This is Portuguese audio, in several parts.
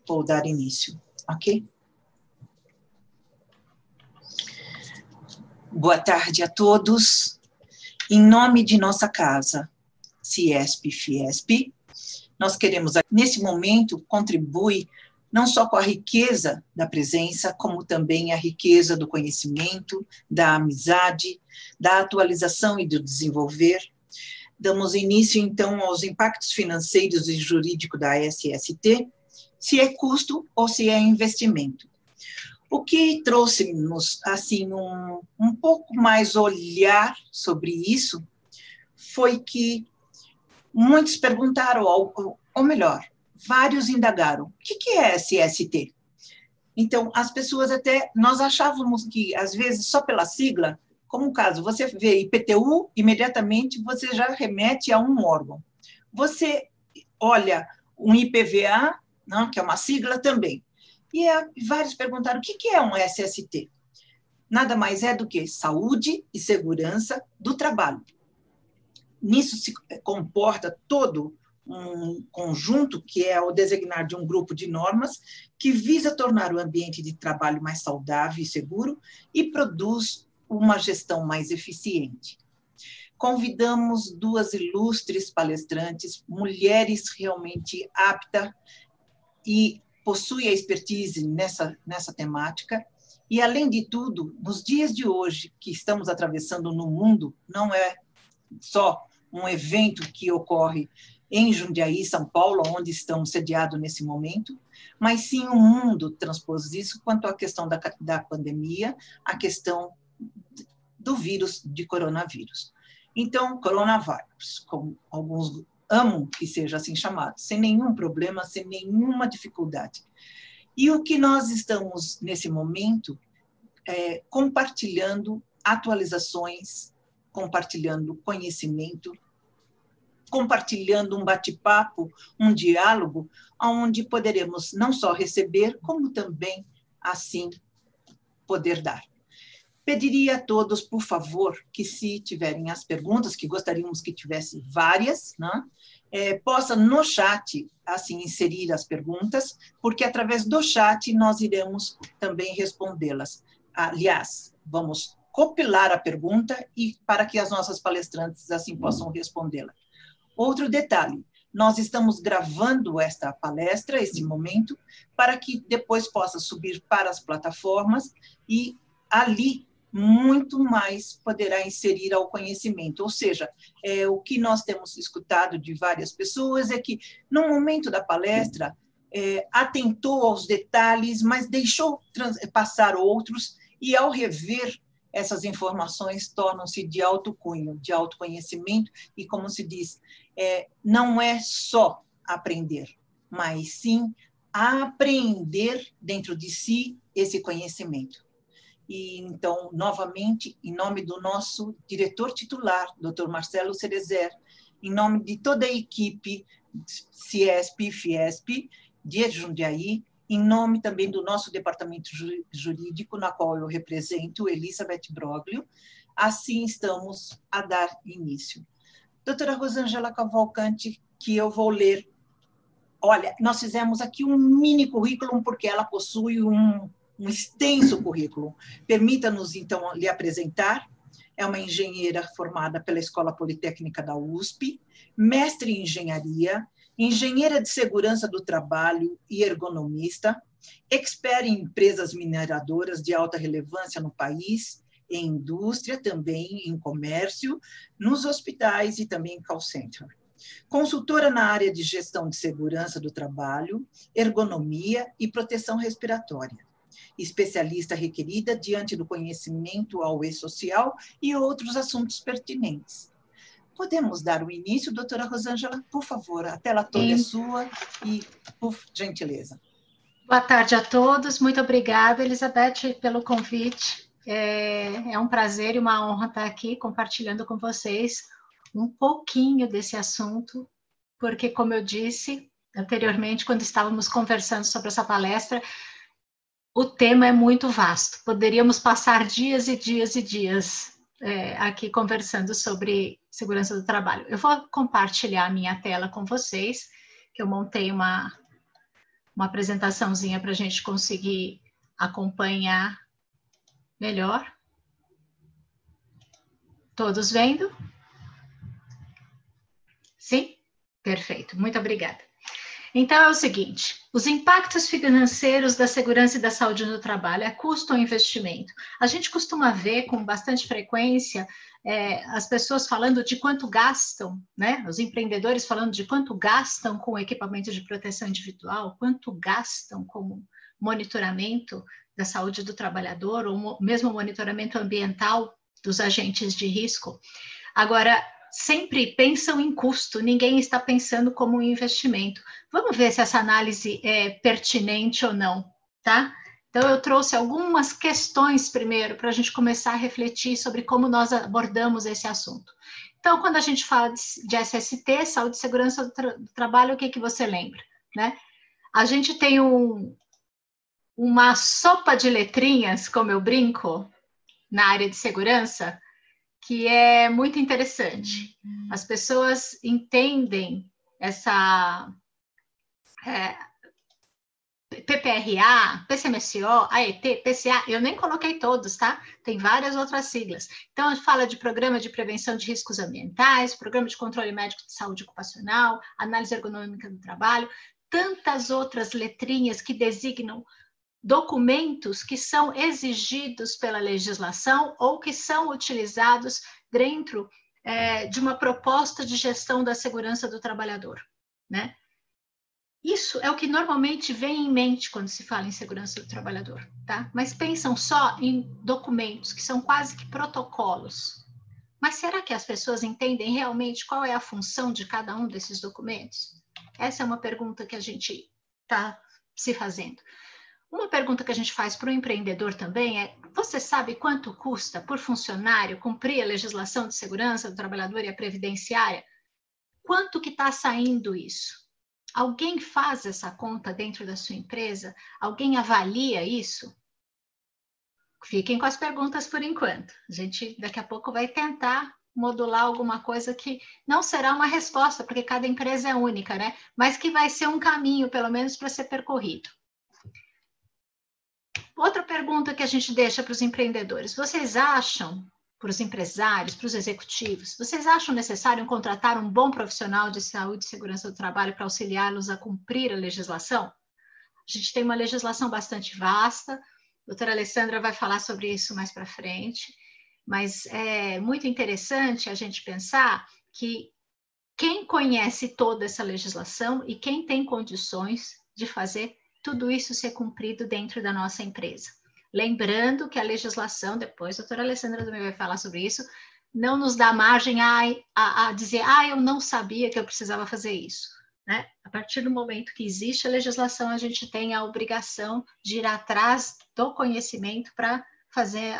vou dar início, ok? Boa tarde a todos. Em nome de nossa casa, CIESP-FIESP, nós queremos, nesse momento, contribuir não só com a riqueza da presença, como também a riqueza do conhecimento, da amizade, da atualização e do desenvolver. Damos início, então, aos impactos financeiros e jurídicos da SST, se é custo ou se é investimento. O que trouxe-nos, assim, um pouco mais olhar sobre isso foi que muitos perguntaram, ou melhor, vários indagaram, o que é SST? Então, as pessoas até, nós achávamos que, às vezes, só pela sigla, como o caso, você vê IPTU, imediatamente você já remete a um órgão. Você olha um IPVA, não, que é uma sigla também. E vários perguntaram, o que é um SST? Nada mais é do que saúde e segurança do trabalho. Nisso se comporta todo um conjunto, que é o designar de um grupo de normas, que visa tornar o ambiente de trabalho mais saudável e seguro e produz uma gestão mais eficiente. Convidamos duas ilustres palestrantes, mulheres realmente aptas e possuem a expertise nessa temática, e, além de tudo, nos dias de hoje, que estamos atravessando no mundo, não é só um evento que ocorre em Jundiaí, São Paulo, onde estamos sediados nesse momento, mas sim o mundo transpôs isso quanto à questão da pandemia, a questão do vírus, de coronavírus. Então, coronavírus, como alguns amam que seja assim chamado, sem nenhum problema, sem nenhuma dificuldade. E o que nós estamos, nesse momento, compartilhando atualizações, compartilhando conhecimento, compartilhando um bate-papo, um diálogo, onde poderemos não só receber, como também, assim, poder dar. Pediria a todos, por favor, que se tiverem as perguntas, que gostaríamos que tivesse várias, né, possa no chat, assim, inserir as perguntas, porque através do chat nós iremos também respondê-las. Aliás, vamos compilar a pergunta e para que as nossas palestrantes assim possam respondê-la. Outro detalhe, nós estamos gravando esta palestra, esse momento, para que depois possa subir para as plataformas e ali muito mais poderá inserir ao conhecimento. Ou seja, o que nós temos escutado de várias pessoas é que, no momento da palestra, atentou aos detalhes, mas deixou passar outros, e, ao rever essas informações, tornam-se de alto cunho, de autoconhecimento, e, como se diz, não é só aprender, mas sim aprender dentro de si esse conhecimento. E, então, novamente, em nome do nosso diretor titular, Dr. Marcelo Cerezer, em nome de toda a equipe CIESP-FIESP de Jundiaí, em nome também do nosso departamento jurídico, na qual eu represento, Elizabeth Broglio, assim estamos a dar início. Doutora Rosângela Cavalcante, que eu vou ler. Olha, nós fizemos aqui um mini currículo, porque ela possui um extenso currículo. Permita-nos, então, lhe apresentar. É uma engenheira formada pela Escola Politécnica da USP, mestre em engenharia, engenheira de segurança do trabalho e ergonomista, expert em empresas mineradoras de alta relevância no país, em indústria, também em comércio, nos hospitais e também em call center. Consultora na área de gestão de segurança do trabalho, ergonomia e proteção respiratória. Especialista requerida diante do conhecimento ao e-social e outros assuntos pertinentes. Podemos dar o início, doutora Rosângela? Por favor, a tela toda é sua e, por gentileza. Boa tarde a todos, muito obrigada, Elizabeth, pelo convite. É um prazer e uma honra estar aqui compartilhando com vocês um pouquinho desse assunto, porque, como eu disse anteriormente, quando estávamos conversando sobre essa palestra, o tema é muito vasto. Poderíamos passar dias e dias e dias aqui conversando sobre segurança do trabalho. Eu vou compartilhar a minha tela com vocês, que eu montei uma uma apresentaçãozinha para a gente conseguir acompanhar melhor. Todos vendo? Sim? Perfeito, muito obrigada. Então é o seguinte, os impactos financeiros da segurança e da saúde no trabalho, é custo ou investimento? A gente costuma ver com bastante frequência as pessoas falando de quanto gastam, né? Os empreendedores falando de quanto gastam com equipamento de proteção individual, quanto gastam com monitoramento da saúde do trabalhador, ou mesmo monitoramento ambiental dos agentes de risco. Agora, sempre pensam em custo, ninguém está pensando como um investimento. Vamos ver se essa análise é pertinente ou não, tá? Então, eu trouxe algumas questões primeiro para a gente começar a refletir sobre como nós abordamos esse assunto. Então, quando a gente fala de SST, Saúde e Segurança do Trabalho, o que que você lembra, né? A gente tem uma sopa de letrinhas, como eu brinco, na área de segurança, que é muito interessante. As pessoas entendem essa PPRA, PCMSO, AET, PCA, eu nem coloquei todos, tá? Tem várias outras siglas. Então, a gente fala de Programa de Prevenção de Riscos Ambientais, Programa de Controle Médico de Saúde Ocupacional, Análise Ergonômica do Trabalho, tantas outras letrinhas que designam documentos que são exigidos pela legislação ou que são utilizados dentro de uma proposta de gestão da segurança do trabalhador, né? Isso é o que normalmente vem em mente quando se fala em segurança do trabalhador, tá? Mas pensam só em documentos que são quase que protocolos. Mas será que as pessoas entendem realmente qual é a função de cada um desses documentos? Essa é uma pergunta que a gente está se fazendo. Uma pergunta que a gente faz para o empreendedor também é: você sabe quanto custa por funcionário cumprir a legislação de segurança do trabalhador e a previdenciária? Quanto que está saindo isso? Alguém faz essa conta dentro da sua empresa? Alguém avalia isso? Fiquem com as perguntas por enquanto. A gente daqui a pouco vai tentar modular alguma coisa que não será uma resposta, porque cada empresa é única, né? Mas que vai ser um caminho, pelo menos, para ser percorrido. Outra pergunta que a gente deixa para os empreendedores: vocês acham, para os empresários, para os executivos, vocês acham necessário contratar um bom profissional de saúde e segurança do trabalho para auxiliá-los a cumprir a legislação? A gente tem uma legislação bastante vasta, a doutora Alessandra vai falar sobre isso mais para frente, mas é muito interessante a gente pensar que quem conhece toda essa legislação e quem tem condições de fazer tudo isso ser cumprido dentro da nossa empresa. Lembrando que a legislação, depois a doutora Alessandra também vai falar sobre isso, não nos dá margem a dizer: eu não sabia que eu precisava fazer isso, né? A partir do momento que existe a legislação, a gente tem a obrigação de ir atrás do conhecimento para fazer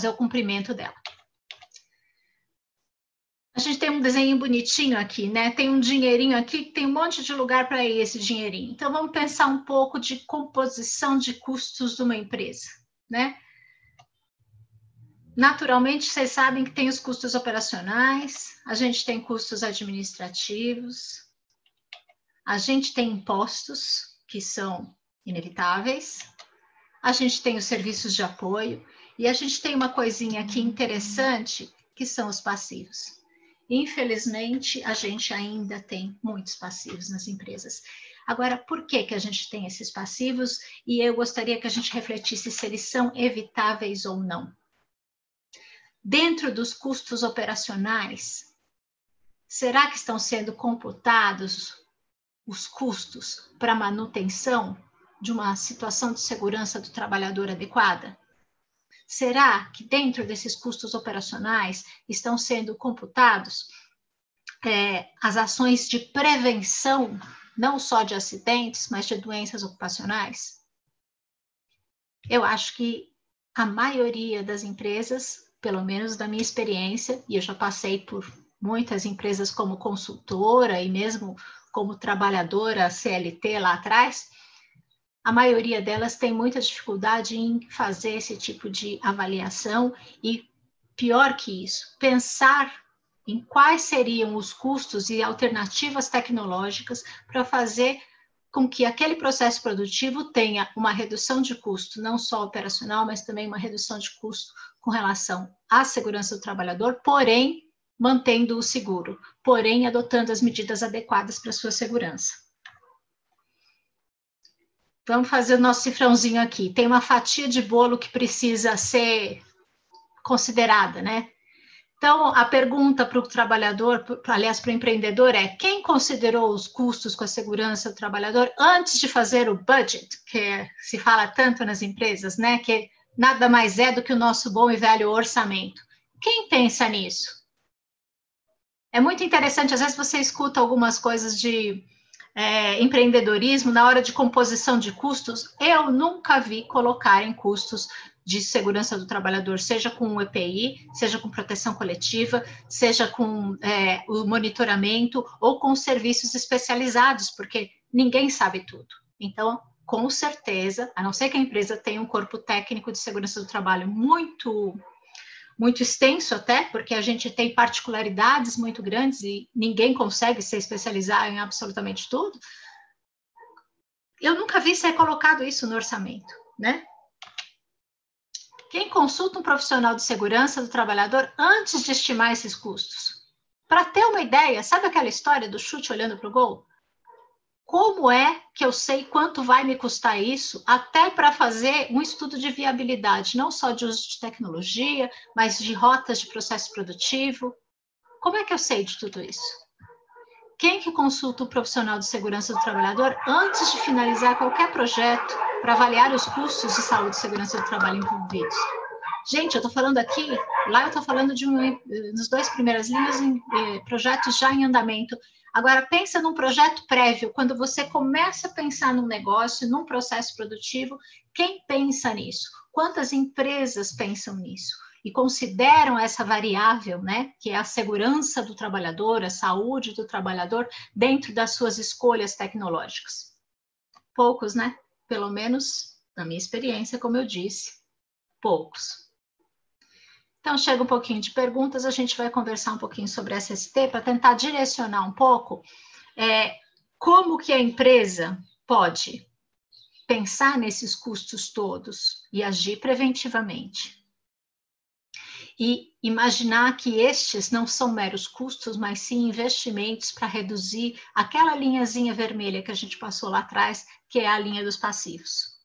o cumprimento dela. A gente tem um desenho bonitinho aqui, né? Tem um dinheirinho aqui, tem um monte de lugar para ir esse dinheirinho. Então, vamos pensar um pouco de composição de custos de uma empresa, né? Naturalmente, vocês sabem que tem os custos operacionais, a gente tem custos administrativos, a gente tem impostos, que são inevitáveis, a gente tem os serviços de apoio, e a gente tem uma coisinha aqui interessante, que são os passivos. Infelizmente, a gente ainda tem muitos passivos nas empresas. Agora, por que que a gente tem esses passivos? E eu gostaria que a gente refletisse se eles são evitáveis ou não. Dentro dos custos operacionais, será que estão sendo computados os custos para manutenção de uma situação de segurança do trabalhador adequada? Será que dentro desses custos operacionais estão sendo computados as ações de prevenção, não só de acidentes, mas de doenças ocupacionais? Eu acho que a maioria das empresas, pelo menos da minha experiência, e eu já passei por muitas empresas como consultora e mesmo como trabalhadora CLT lá atrás, a maioria delas tem muita dificuldade em fazer esse tipo de avaliação e, pior que isso, pensar em quais seriam os custos e alternativas tecnológicas para fazer com que aquele processo produtivo tenha uma redução de custo, não só operacional, mas também uma redução de custo com relação à segurança do trabalhador, porém, mantendo o seguro, porém, adotando as medidas adequadas para a sua segurança. Vamos fazer o nosso cifrãozinho aqui. Tem uma fatia de bolo que precisa ser considerada, né? Então, a pergunta para o trabalhador, aliás, para o empreendedor é: quem considerou os custos com a segurança do trabalhador antes de fazer o budget, que se fala tanto nas empresas, né? Que nada mais é do que o nosso bom e velho orçamento. Quem pensa nisso? É muito interessante, às vezes você escuta algumas coisas de empreendedorismo na hora de composição de custos. Eu nunca vi colocarem custos de segurança do trabalhador, seja com o EPI, seja com proteção coletiva, seja com o monitoramento ou com serviços especializados, porque ninguém sabe tudo. Então, com certeza, a não ser que a empresa tenha um corpo técnico de segurança do trabalho muito extenso até, porque a gente tem particularidades muito grandes e ninguém consegue se especializar em absolutamente tudo. Eu nunca vi ser colocado isso no orçamento, né? Quem consulta um profissional de segurança do trabalhador antes de estimar esses custos? Para ter uma ideia, sabe aquela história do chute olhando para o gol? Como é que eu sei quanto vai me custar isso, até para fazer um estudo de viabilidade, não só de uso de tecnologia, mas de rotas de processo produtivo? Como é que eu sei de tudo isso? Quem que consulta o profissional de segurança do trabalhador antes de finalizar qualquer projeto para avaliar os custos de saúde e segurança do trabalho envolvidos? Gente, eu estou falando aqui, lá eu estou falando nos 2 primeiras linhas em projetos já em andamento. Agora, pensa num projeto prévio, quando você começa a pensar num negócio, num processo produtivo, quem pensa nisso? Quantas empresas pensam nisso? E consideram essa variável, né, que é a segurança do trabalhador, a saúde do trabalhador, dentro das suas escolhas tecnológicas? Poucos, né? Pelo menos, na minha experiência, como eu disse, poucos. Então, chega um pouquinho de perguntas, a gente vai conversar um pouquinho sobre SST para tentar direcionar um pouco como que a empresa pode pensar nesses custos todos e agir preventivamente. E imaginar que estes não são meros custos, mas sim investimentos para reduzir aquela linhazinha vermelha que a gente passou lá atrás, que é a linha dos passivos.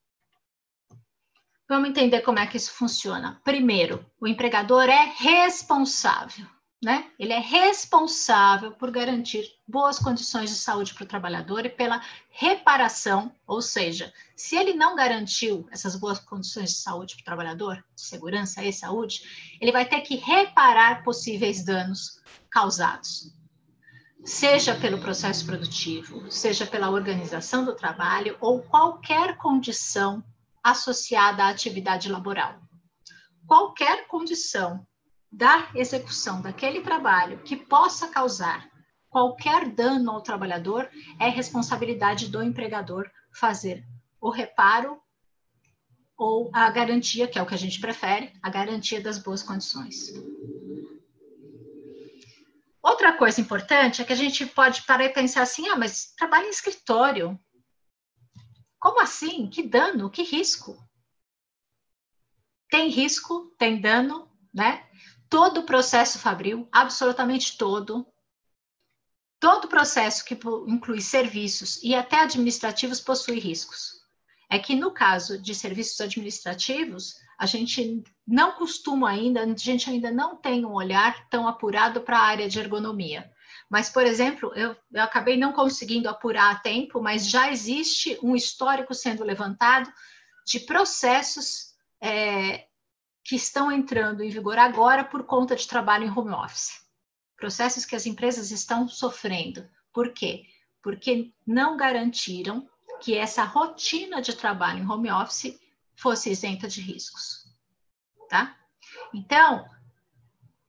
Vamos entender como é que isso funciona. Primeiro, o empregador é responsável, né? Ele é responsável por garantir boas condições de saúde para o trabalhador e pela reparação, ou seja, se ele não garantiu essas boas condições de saúde para o trabalhador, de segurança e saúde, ele vai ter que reparar possíveis danos causados, seja pelo processo produtivo, seja pela organização do trabalho ou qualquer condição associada à atividade laboral. Qualquer condição da execução daquele trabalho que possa causar qualquer dano ao trabalhador é responsabilidade do empregador fazer o reparo ou a garantia, que é o que a gente prefere, a garantia das boas condições. Outra coisa importante é que a gente pode parar e pensar assim, mas trabalho em escritório. Como assim? Que dano? Que risco? Tem risco, tem dano, né? Todo o processo fabril, absolutamente todo processo que inclui serviços e até administrativos possui riscos. É que no caso de serviços administrativos, a gente não costuma ainda, a gente ainda não tem um olhar tão apurado para a área de ergonomia. Mas, por exemplo, eu acabei não conseguindo apurar a tempo, mas já existe um histórico sendo levantado de processos que estão entrando em vigor agora por conta de trabalho em home office. Processos que as empresas estão sofrendo. Por quê? Porque não garantiram que essa rotina de trabalho em home office fosse isenta de riscos. Tá? Então,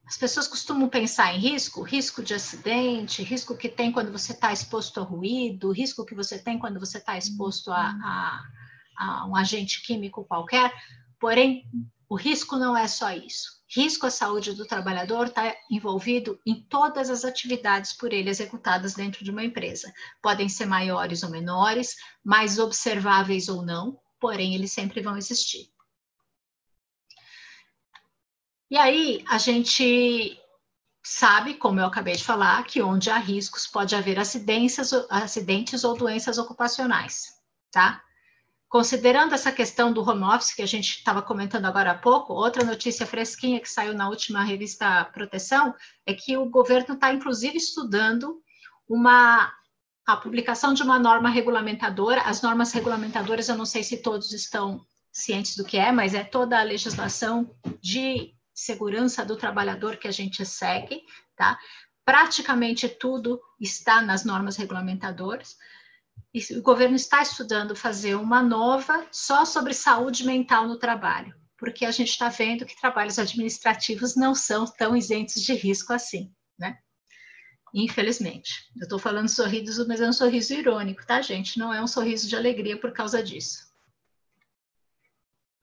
as pessoas costumam pensar em risco de acidente, risco que tem quando você está exposto a ruído, risco que você tem quando você está exposto a um agente químico qualquer, porém, o risco não é só isso. Risco à saúde do trabalhador está envolvido em todas as atividades por ele executadas dentro de uma empresa. Podem ser maiores ou menores, mais observáveis ou não, porém eles sempre vão existir. E aí a gente sabe, como eu acabei de falar, que onde há riscos pode haver acidentes ou doenças ocupacionais, tá? Considerando essa questão do home office que a gente estava comentando agora há pouco, outra notícia fresquinha que saiu na última revista Proteção é que o governo está, inclusive, estudando a publicação de uma norma regulamentadora. As normas regulamentadoras, eu não sei se todos estão cientes do que é, mas é toda a legislação de segurança do trabalhador que a gente segue, tá? Praticamente tudo está nas normas regulamentadoras. E o governo está estudando fazer uma nova só sobre saúde mental no trabalho, porque a gente está vendo que trabalhos administrativos não são tão isentos de risco assim, né? Infelizmente. Eu estou falando sorriso, mas é um sorriso irônico, tá, gente? Não é um sorriso de alegria por causa disso.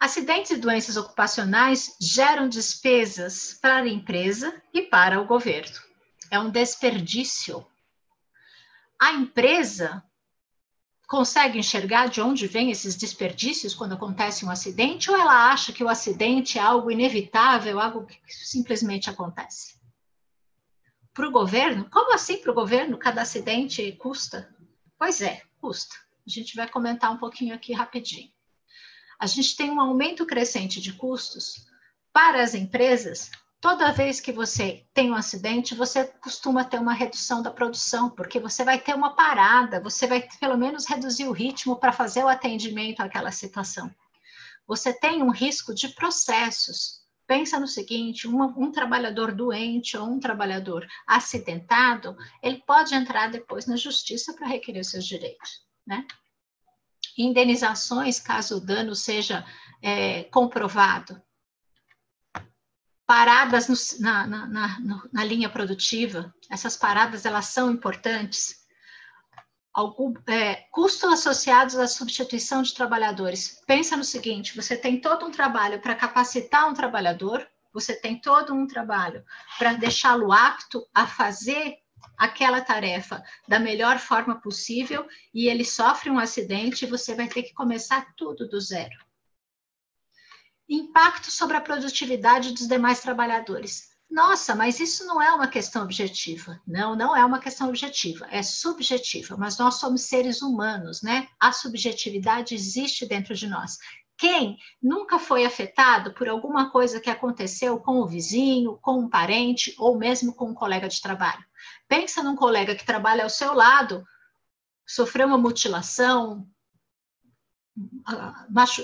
Acidentes e doenças ocupacionais geram despesas para a empresa e para o governo. É um desperdício. A empresa consegue enxergar de onde vêm esses desperdícios quando acontece um acidente, ou ela acha que o acidente é algo inevitável, algo que simplesmente acontece? Para o governo? Como assim para o governo cada acidente custa? Pois é, custa. A gente vai comentar um pouquinho aqui rapidinho. A gente tem um aumento crescente de custos para as empresas. Toda vez que você tem um acidente, você costuma ter uma redução da produção, porque você vai ter uma parada, você vai pelo menos reduzir o ritmo para fazer o atendimento àquela situação. Você tem um risco de processos. Pensa no seguinte, um trabalhador doente ou um trabalhador acidentado, ele pode entrar depois na justiça para requerer os seus direitos, né? Indenizações, caso o dano seja comprovado. Paradas na linha produtiva, essas paradas elas são importantes. Custos associados à substituição de trabalhadores. Pensa no seguinte, você tem todo um trabalho para capacitar um trabalhador, você tem todo um trabalho para deixá-lo apto a fazer aquela tarefa da melhor forma possível e ele sofre um acidente e você vai ter que começar tudo do zero. Impacto sobre a produtividade dos demais trabalhadores. Nossa, mas isso não é uma questão objetiva. Não, não é uma questão objetiva, é subjetiva, mas nós somos seres humanos, né? A subjetividade existe dentro de nós. Quem nunca foi afetado por alguma coisa que aconteceu com o vizinho, com um parente ou mesmo com um colega de trabalho? Pensa num colega que trabalha ao seu lado, sofreu uma mutilação,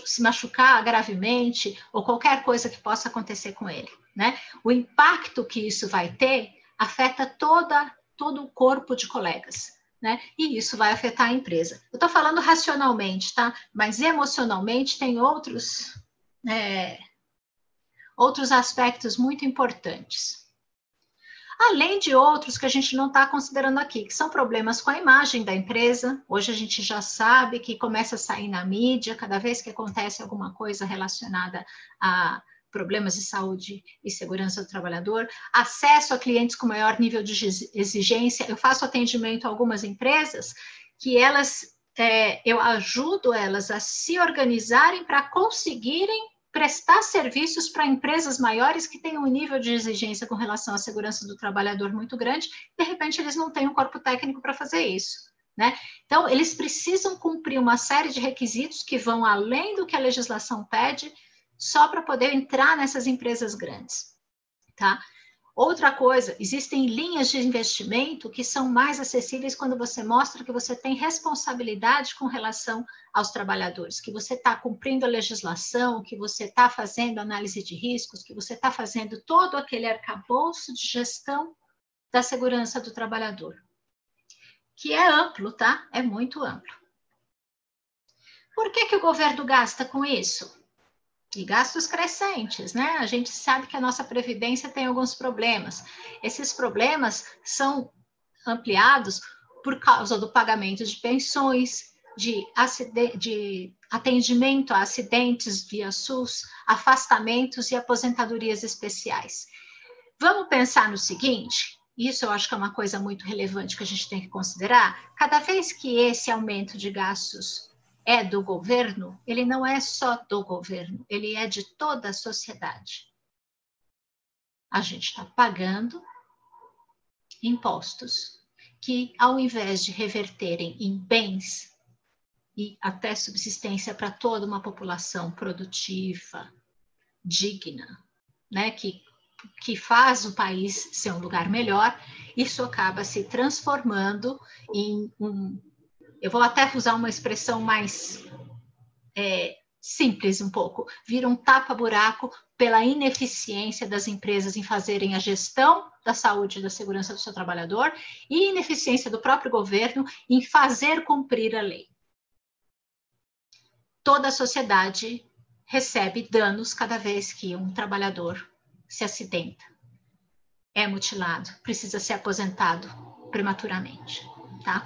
se machucar gravemente ou qualquer coisa que possa acontecer com ele, né? O impacto que isso vai ter afeta todo o corpo de colegas, né? E isso vai afetar a empresa. Eu estou falando racionalmente, tá? Mas emocionalmente tem outros aspectos muito importantes. Além de outros que a gente não está considerando aqui, que são problemas com a imagem da empresa. Hoje a gente já sabe que começa a sair na mídia, cada vez que acontece alguma coisa relacionada a problemas de saúde e segurança do trabalhador. Acesso a clientes com maior nível de exigência. Eu faço atendimento a algumas empresas que eu ajudo elas a se organizarem para conseguirem prestar serviços para empresas maiores que tenham um nível de exigência com relação à segurança do trabalhador muito grande, de repente eles não têm um corpo técnico para fazer isso, né? Então, eles precisam cumprir uma série de requisitos que vão além do que a legislação pede, só para poder entrar nessas empresas grandes, tá? Outra coisa, existem linhas de investimento que são mais acessíveis quando você mostra que você tem responsabilidade com relação aos trabalhadores, que você está cumprindo a legislação, que você está fazendo análise de riscos, que você está fazendo todo aquele arcabouço de gestão da segurança do trabalhador, que é amplo, tá? É muito amplo. Por que o governo gasta com isso? E gastos crescentes, né? A gente sabe que a nossa Previdência tem alguns problemas. Esses problemas são ampliados por causa do pagamento de pensões, de atendimento a acidentes via SUS, afastamentos e aposentadorias especiais. Vamos pensar no seguinte, isso eu acho que é uma coisa muito relevante que a gente tem que considerar, cada vez que esse aumento de gastos é do governo, ele não é só do governo, ele é de toda a sociedade. A gente está pagando impostos que, ao invés de reverterem em bens e até subsistência para toda uma população produtiva, digna, né, que faz o país ser um lugar melhor, isso acaba se transformando em eu vou até usar uma expressão mais simples um pouco, vira um tapa-buraco pela ineficiência das empresas em fazerem a gestão da saúde e da segurança do seu trabalhador e ineficiência do próprio governo em fazer cumprir a lei. Toda a sociedade recebe danos cada vez que um trabalhador se acidenta, é mutilado, precisa ser aposentado prematuramente, tá?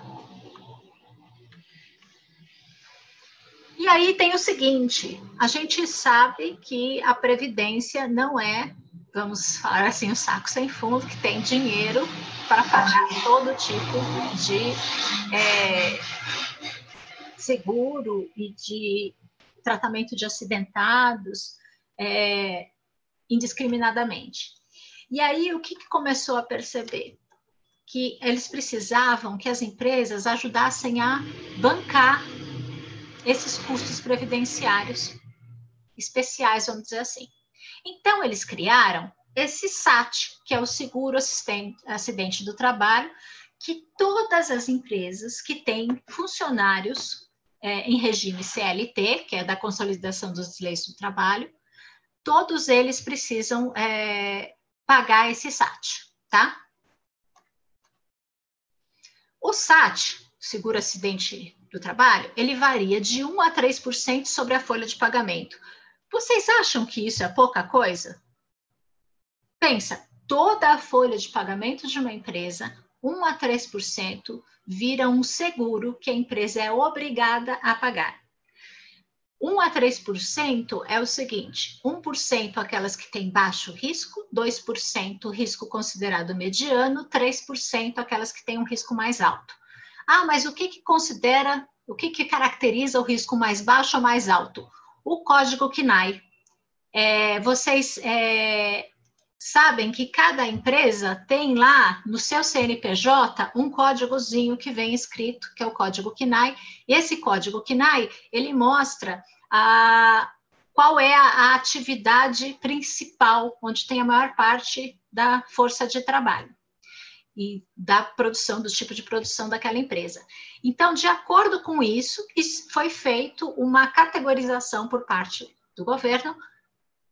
E aí tem o seguinte, a gente sabe que a Previdência não é, vamos falar assim, o saco sem fundo, que tem dinheiro para pagar todo tipo de seguro e de tratamento de acidentados indiscriminadamente. E aí, o que começou a perceber? Que eles precisavam que as empresas ajudassem a bancar esses custos previdenciários especiais, vamos dizer assim. Então, eles criaram esse SAT, que é o Seguro Acidente do Trabalho, que todas as empresas que têm funcionários em regime CLT, que é da Consolidação das Leis do Trabalho, todos eles precisam pagar esse SAT, tá? O SAT, Seguro Acidente do Trabalho, ele varia de 1% a 3% sobre a folha de pagamento. Vocês acham que isso é pouca coisa? Pensa, toda a folha de pagamento de uma empresa, 1% a 3% vira um seguro que a empresa é obrigada a pagar. 1% a 3% é o seguinte, 1% aquelas que têm baixo risco, 2% risco considerado mediano, 3% aquelas que têm um risco mais alto. Ah, mas o que caracteriza o risco mais baixo ou mais alto? O código CNAE. Vocês sabem que cada empresa tem lá no seu CNPJ um códigozinho que vem escrito, que é o código CNAE. Esse código CNAE, ele mostra qual é a atividade principal, onde tem a maior parte da força de trabalho e da produção, do tipo de produção daquela empresa. Então, de acordo com isso, foi feito uma categorização por parte do governo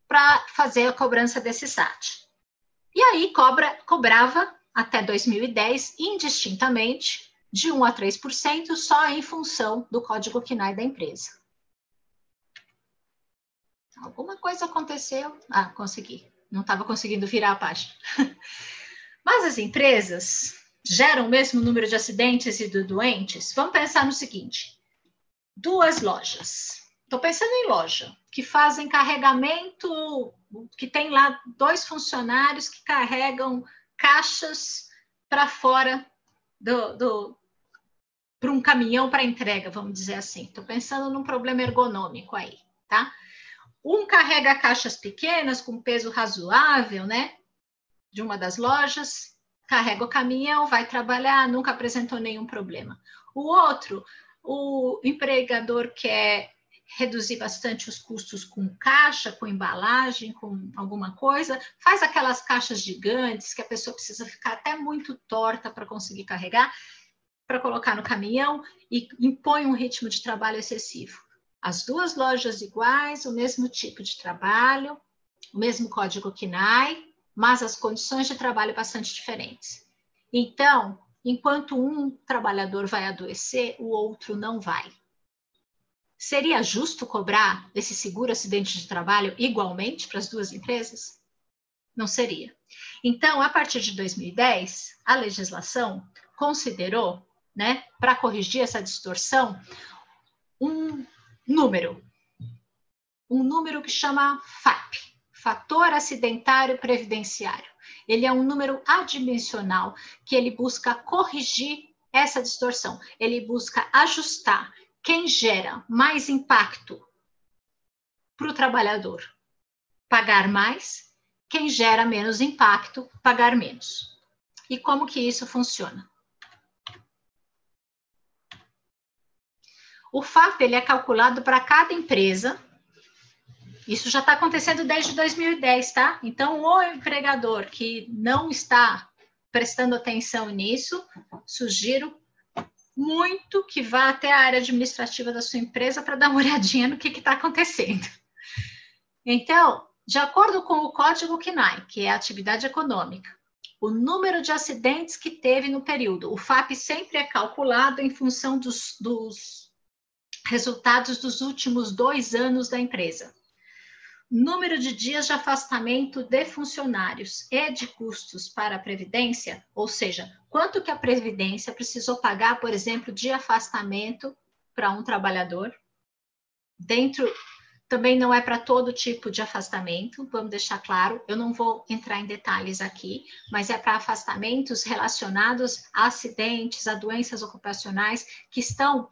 para fazer a cobrança desse SAT. E aí cobrava até 2010, indistintamente, de 1% a 3%, só em função do código CNAE da empresa. Alguma coisa aconteceu? Ah, consegui. Não estava conseguindo virar a página. Mas as empresas geram o mesmo número de acidentes e de doentes? Vamos pensar no seguinte. 2 lojas. Estou pensando em loja, que fazem carregamento, que tem lá 2 funcionários que carregam caixas para fora para um caminhão para entrega, vamos dizer assim. Estou pensando num problema ergonômico aí, tá? Um carrega caixas pequenas com peso razoável, né? De uma das lojas, carrega o caminhão, vai trabalhar, nunca apresentou nenhum problema. O outro, o empregador quer reduzir bastante os custos com caixa, com embalagem, com alguma coisa, faz aquelas caixas gigantes que a pessoa precisa ficar até muito torta para conseguir carregar, para colocar no caminhão e impõe um ritmo de trabalho excessivo. As 2 lojas iguais, o mesmo tipo de trabalho, o mesmo código CNAE, mas as condições de trabalho bastante diferentes. Então, enquanto um trabalhador vai adoecer, o outro não vai. Seria justo cobrar esse seguro acidente de trabalho igualmente para as 2 empresas? Não seria. Então, a partir de 2010, a legislação considerou, né, para corrigir essa distorção, um número que chama FAP, Fator Acidentário Previdenciário. Ele é um número adimensional que ele busca corrigir essa distorção. Ele busca ajustar quem gera mais impacto para o trabalhador, pagar mais, quem gera menos impacto, pagar menos. E como que isso funciona? O FAP ele é calculado para cada empresa. Isso já está acontecendo desde 2010, tá? Então, o empregador que não está prestando atenção nisso, sugiro muito que vá até a área administrativa da sua empresa para dar uma olhadinha no que está acontecendo. Então, de acordo com o Código CNAE, que é a atividade econômica, o número de acidentes que teve no período, o FAP sempre é calculado em função dos resultados dos últimos 2 anos da empresa. Número de dias de afastamento de funcionários e de custos para a Previdência, ou seja, quanto que a Previdência precisou pagar, por exemplo, de afastamento para um trabalhador. Também não é para todo tipo de afastamento, vamos deixar claro, eu não vou entrar em detalhes aqui, mas é para afastamentos relacionados a acidentes, a doenças ocupacionais que estão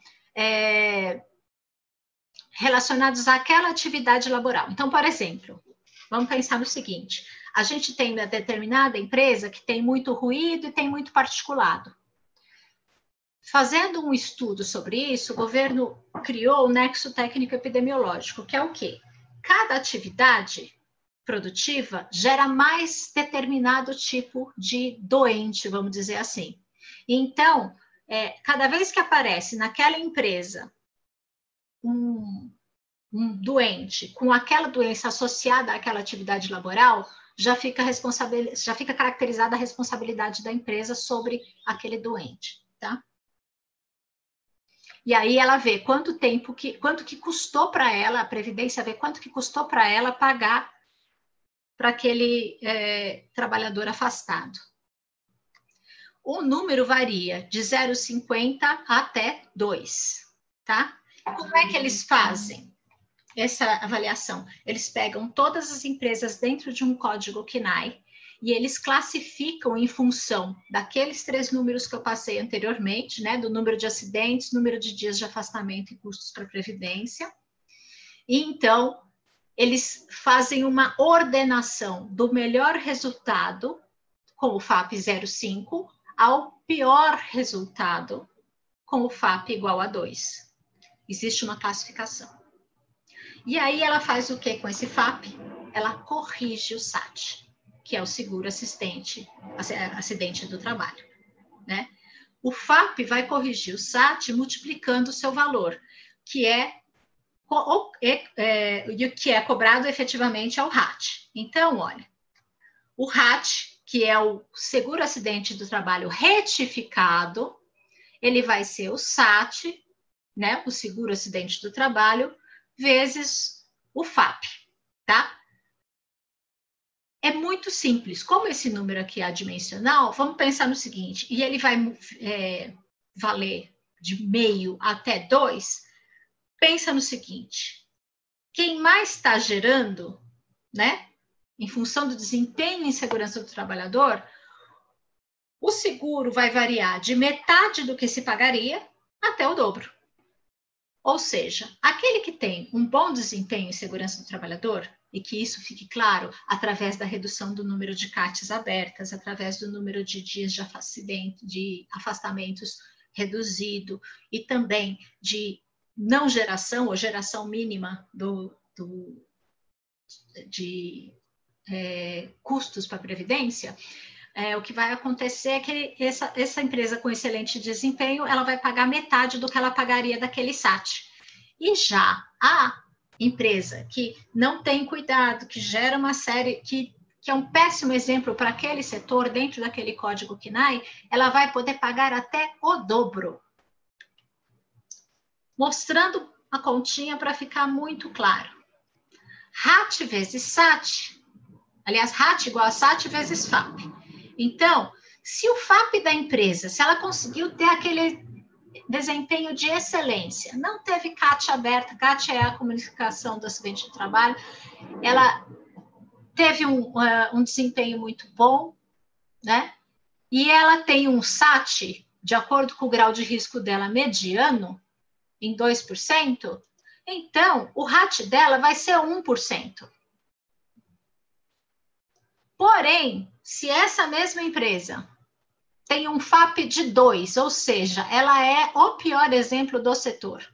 relacionados àquela atividade laboral. Então, por exemplo, vamos pensar no seguinte, a gente tem uma determinada empresa que tem muito ruído e tem muito particulado. Fazendo um estudo sobre isso, o governo criou o nexo técnico epidemiológico, que é o quê? Cada atividade produtiva gera mais determinado tipo de doente, vamos dizer assim. Então, cada vez que aparece naquela empresa um doente com aquela doença associada àquela atividade laboral, já fica caracterizada a responsabilidade da empresa sobre aquele doente, tá? E aí ela vê quanto que custou para ela, a Previdência vê quanto que custou para ela pagar para aquele trabalhador afastado. O número varia de 0,50 até 2, tá? Como é que eles fazem essa avaliação? Eles pegam todas as empresas dentro de um código CNAE e eles classificam em função daqueles 3 números que eu passei anteriormente, né? Do número de acidentes, número de dias de afastamento e custos para a Previdência. E então, eles fazem uma ordenação do melhor resultado, com o FAP 0,5, ao pior resultado, com o FAP igual a 2. Existe uma classificação. E aí ela faz o que com esse FAP? Ela corrige o SAT, que é o seguro acidente do trabalho, né? O FAP vai corrigir o SAT multiplicando o seu valor, que o que é cobrado efetivamente ao RAT. Então, olha, o RAT, que é o seguro acidente do trabalho retificado, ele vai ser o SAT, né? O seguro acidente do trabalho, vezes o FAP, tá? É muito simples. Como esse número aqui é adimensional, vamos pensar no seguinte, e ele vai valer de meio até 2, pensa no seguinte, quem mais está gerando, né, em função do desempenho em segurança do trabalhador, o seguro vai variar de metade do que se pagaria até o dobro. Ou seja, aquele que tem um bom desempenho em segurança do trabalhador, e que isso fique claro através da redução do número de CATs abertas, através do número de dias de afastamentos reduzido, e também de não geração ou geração mínima de custos para a Previdência, o que vai acontecer é que essa empresa com excelente desempenho, ela vai pagar metade do que ela pagaria daquele SAT. E já a empresa que não tem cuidado, que gera uma série, que é um péssimo exemplo para aquele setor dentro daquele código CNAE, ela vai poder pagar até o dobro. Mostrando a continha para ficar muito claro. RAT vezes SAT, aliás, RAT igual a SAT vezes FAP. Então, se o FAP da empresa, se ela conseguiu ter desempenho de excelência. Não teve CAT aberta, CAT é a comunicação do acidente de trabalho, ela teve um desempenho muito bom, né? E ela tem um SAT, de acordo com o grau de risco dela mediano, em 2%, então o RAT dela vai ser 1%. Porém, se essa mesma empresa tem um FAP de 2, ou seja, ela é o pior exemplo do setor,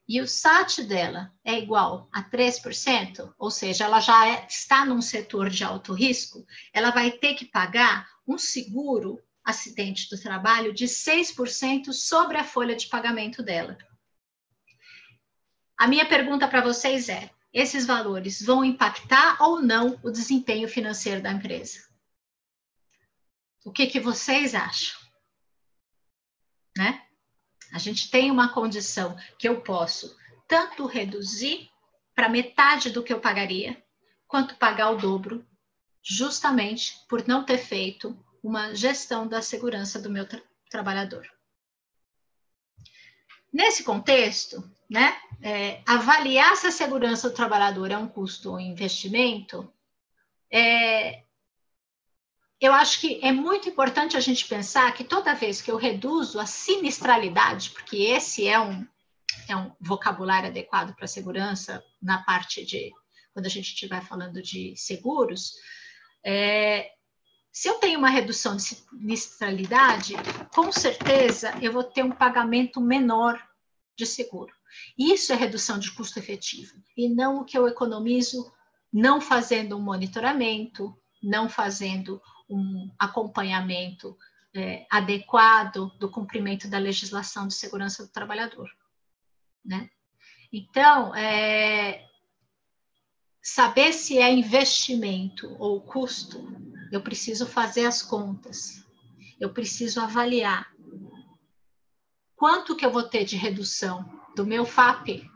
e o SAT dela é igual a 3%, ou seja, ela já está num setor de alto risco, ela vai ter que pagar um seguro acidente do trabalho de 6% sobre a folha de pagamento dela. A minha pergunta para vocês é, esses valores vão impactar ou não o desempenho financeiro da empresa? O que vocês acham? Né? A gente tem uma condição que eu posso tanto reduzir para metade do que eu pagaria, quanto pagar o dobro, justamente por não ter feito uma gestão da segurança do meu trabalhador. Nesse contexto, né, avaliar se a segurança do trabalhador é um custo ou investimento, eu acho que é muito importante a gente pensar que toda vez que eu reduzo a sinistralidade, porque esse é um vocabulário adequado para a segurança, na parte de, quando a gente estiver falando de seguros, se eu tenho uma redução de sinistralidade, com certeza eu vou ter um pagamento menor de seguro. Isso é redução de custo efetivo, e não o que eu economizo não fazendo um monitoramento, não fazendo um acompanhamento adequado do cumprimento da legislação de segurança do trabalhador, né? Então, saber se é investimento ou custo, eu preciso fazer as contas, eu preciso avaliar quanto que eu vou ter de redução do meu FAP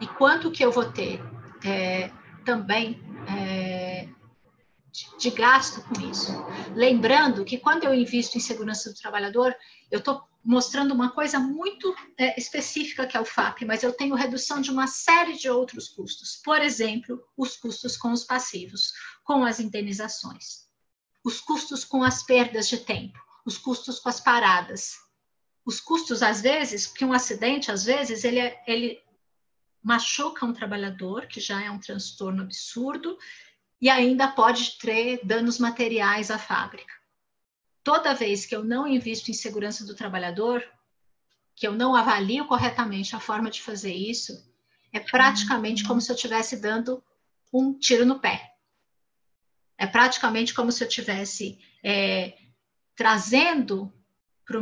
e quanto que eu vou ter também de gasto com isso. Lembrando que quando eu invisto em segurança do trabalhador, eu estou mostrando uma coisa muito específica que é o FAP, mas eu tenho redução de uma série de outros custos. Por exemplo, os custos com os passivos, com as indenizações, os custos com as perdas de tempo, os custos com as paradas, os custos, às vezes, porque um acidente, às vezes, ele machuca um trabalhador, que já é um transtorno absurdo, e ainda pode ter danos materiais à fábrica. Toda vez que eu não invisto em segurança do trabalhador, que eu não avalio corretamente a forma de fazer isso, é praticamente como se eu estivesse dando um tiro no pé. É praticamente como se eu estivesse trazendo para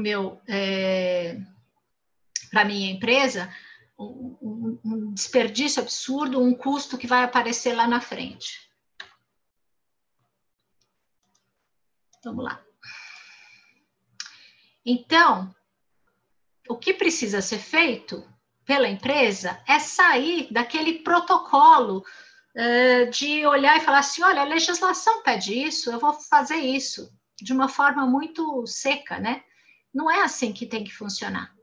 a minha empresa um desperdício absurdo, um custo que vai aparecer lá na frente. Vamos lá. Então, o que precisa ser feito pela empresa é sair daquele protocolo de olhar e falar assim, olha, a legislação pede isso, eu vou fazer isso, de uma forma muito seca, né? Não é assim que tem que funcionar.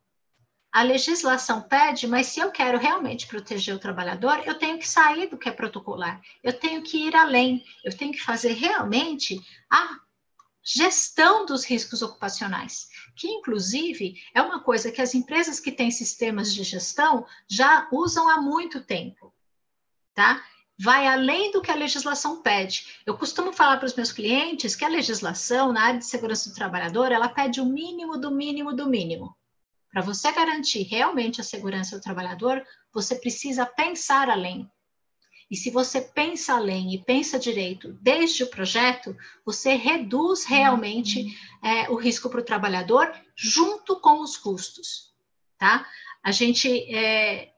A legislação pede, mas se eu quero realmente proteger o trabalhador, eu tenho que sair do que é protocolar, eu tenho que ir além, eu tenho que fazer realmente a gestão dos riscos ocupacionais, que inclusive é uma coisa que as empresas que têm sistemas de gestão já usam há muito tempo, tá? Vai além do que a legislação pede. Eu costumo falar para os meus clientes que a legislação na área de segurança do trabalhador, ela pede o mínimo do mínimo do mínimo. Para você garantir realmente a segurança do trabalhador, você precisa pensar além. E se você pensa além e pensa direito desde o projeto, você reduz realmente o risco para o trabalhador junto com os custos, tá? A gente,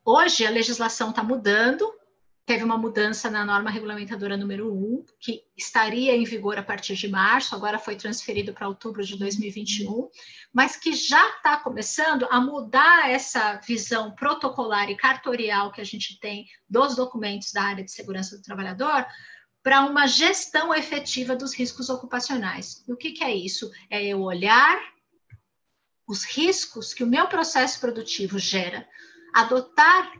hoje a legislação está mudando, teve uma mudança na norma regulamentadora número 1, que estaria em vigor a partir de março, agora foi transferido para outubro de 2021, mas que já está começando a mudar essa visão protocolar e cartorial que a gente tem dos documentos da área de segurança do trabalhador para uma gestão efetiva dos riscos ocupacionais. E o que é isso? É eu olhar os riscos que o meu processo produtivo gera, adotar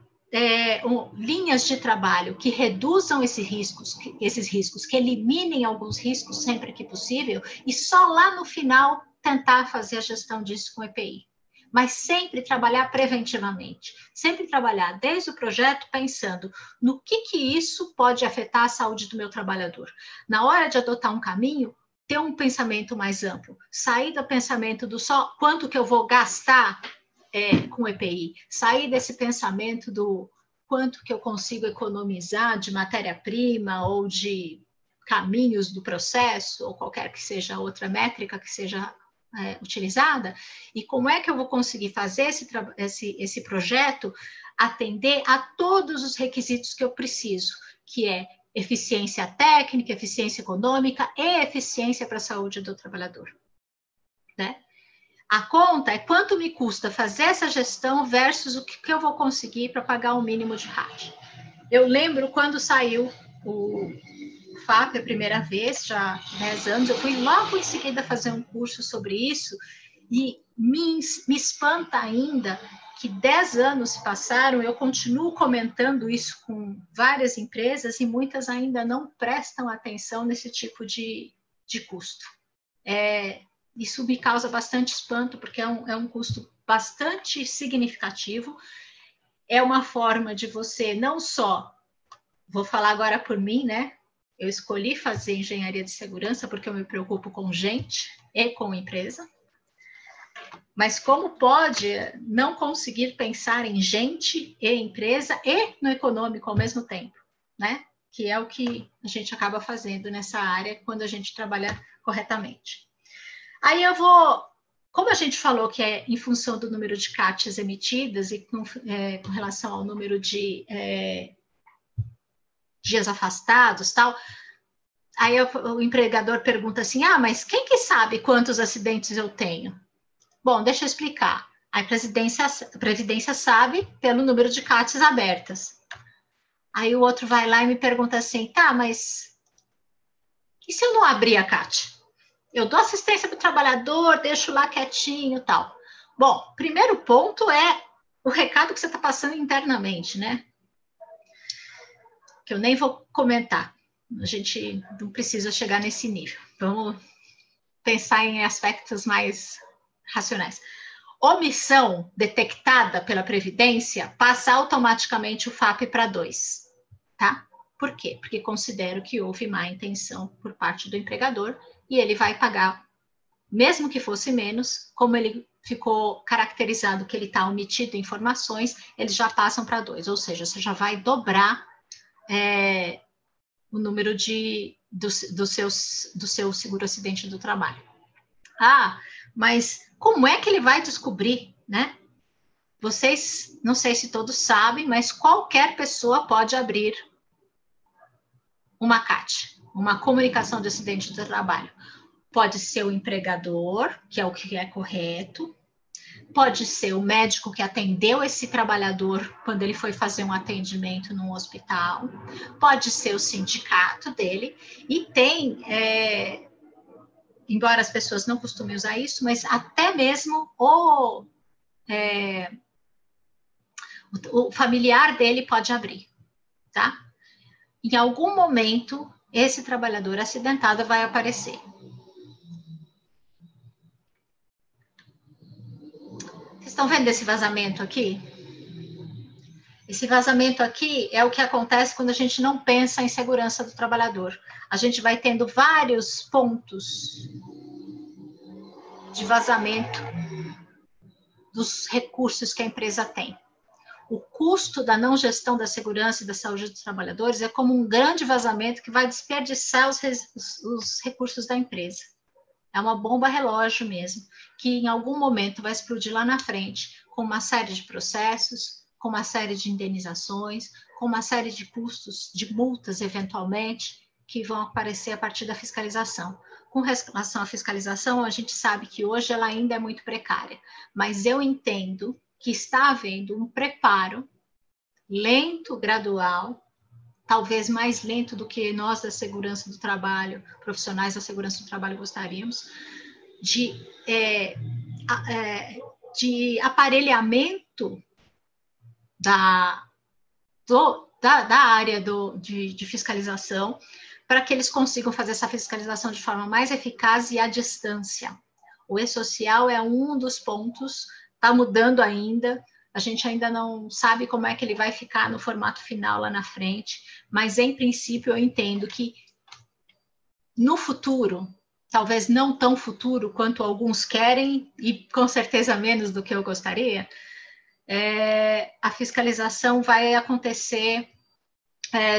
linhas de trabalho que reduzam esses riscos, que eliminem alguns riscos sempre que possível, e só lá no final tentar fazer a gestão disso com EPI. Mas sempre trabalhar preventivamente, sempre trabalhar desde o projeto pensando no que isso pode afetar a saúde do meu trabalhador. Na hora de adotar um caminho, ter um pensamento mais amplo, sair do pensamento do só quanto que eu vou gastar com EPI, sair desse pensamento do quanto que eu consigo economizar de matéria-prima ou de caminhos do processo, ou qualquer que seja a outra métrica que seja utilizada, e como é que eu vou conseguir fazer esse projeto atender a todos os requisitos que eu preciso, que é eficiência técnica, eficiência econômica e eficiência para a saúde do trabalhador, né? A conta é quanto me custa fazer essa gestão versus o que eu vou conseguir para pagar o mínimo de RAT. Eu lembro quando saiu o FAP a primeira vez, já há 10 anos, eu fui logo em seguida fazer um curso sobre isso e me espanta ainda que 10 anos se passaram, eu continuo comentando isso com várias empresas e muitas ainda não prestam atenção nesse tipo de custo. Isso me causa bastante espanto, porque é um custo bastante significativo. É uma forma de você não só, vou falar agora por mim, né? Eu escolhi fazer engenharia de segurança porque eu me preocupo com gente e com empresa. Mas como pode não conseguir pensar em gente e empresa e no econômico ao mesmo tempo, né? Que é o que a gente acaba fazendo nessa área quando a gente trabalha corretamente. Aí eu vou, como a gente falou que é em função do número de CATs emitidas e com relação ao número de dias afastados, tal, aí o empregador pergunta assim, mas quem que sabe quantos acidentes eu tenho? Bom, deixa eu explicar. A Previdência sabe pelo número de CATs abertas. Aí o outro vai lá e me pergunta assim, tá, mas e se eu não abrir a CAT? Eu dou assistência para o trabalhador, deixo lá quietinho e tal. Bom, primeiro ponto é o recado que você está passando internamente, né? Que eu nem vou comentar. A gente não precisa chegar nesse nível. Vamos pensar em aspectos mais racionais. Omissão detectada pela Previdência passa automaticamente o FAP para 2, tá? Por quê? Porque considero que houve má intenção por parte do empregador e ele vai pagar, mesmo que fosse menos, como ele ficou caracterizado que ele está omitido informações, eles já passam para 2, ou seja, você já vai dobrar o número do seu seguro acidente do trabalho. Mas como é que ele vai descobrir, né? Vocês, não sei se todos sabem, mas qualquer pessoa pode abrir uma CAT, uma comunicação de acidente do trabalho. Pode ser o empregador, que é o que é correto, pode ser o médico que atendeu esse trabalhador quando ele foi fazer um atendimento num hospital, pode ser o sindicato dele, e tem, embora as pessoas não costumem usar isso, mas até mesmo o familiar dele pode abrir, tá? Em algum momento, esse trabalhador acidentado vai aparecer. Vocês estão vendo esse vazamento aqui? Esse vazamento aqui é o que acontece quando a gente não pensa em segurança do trabalhador. A gente vai tendo vários pontos de vazamento dos recursos que a empresa tem. O custo da não gestão da segurança e da saúde dos trabalhadores é como um grande vazamento que vai desperdiçar os recursos da empresa. É uma bomba relógio mesmo, que em algum momento vai explodir lá na frente, com uma série de processos, com uma série de indenizações, com uma série de custos, de multas, eventualmente, que vão aparecer a partir da fiscalização. Com relação à fiscalização, a gente sabe que hoje ela ainda é muito precária, mas eu entendo que está havendo um preparo lento, gradual, talvez mais lento do que nós da segurança do trabalho, profissionais da segurança do trabalho gostaríamos, de de aparelhamento da área de fiscalização, para que eles consigam fazer essa fiscalização de forma mais eficaz e à distância. O e-social é um dos pontos, está mudando ainda, a gente ainda não sabe como é que ele vai ficar no formato final lá na frente, mas em princípio eu entendo que no futuro, talvez não tão futuro quanto alguns querem, e com certeza menos do que eu gostaria, a fiscalização vai acontecer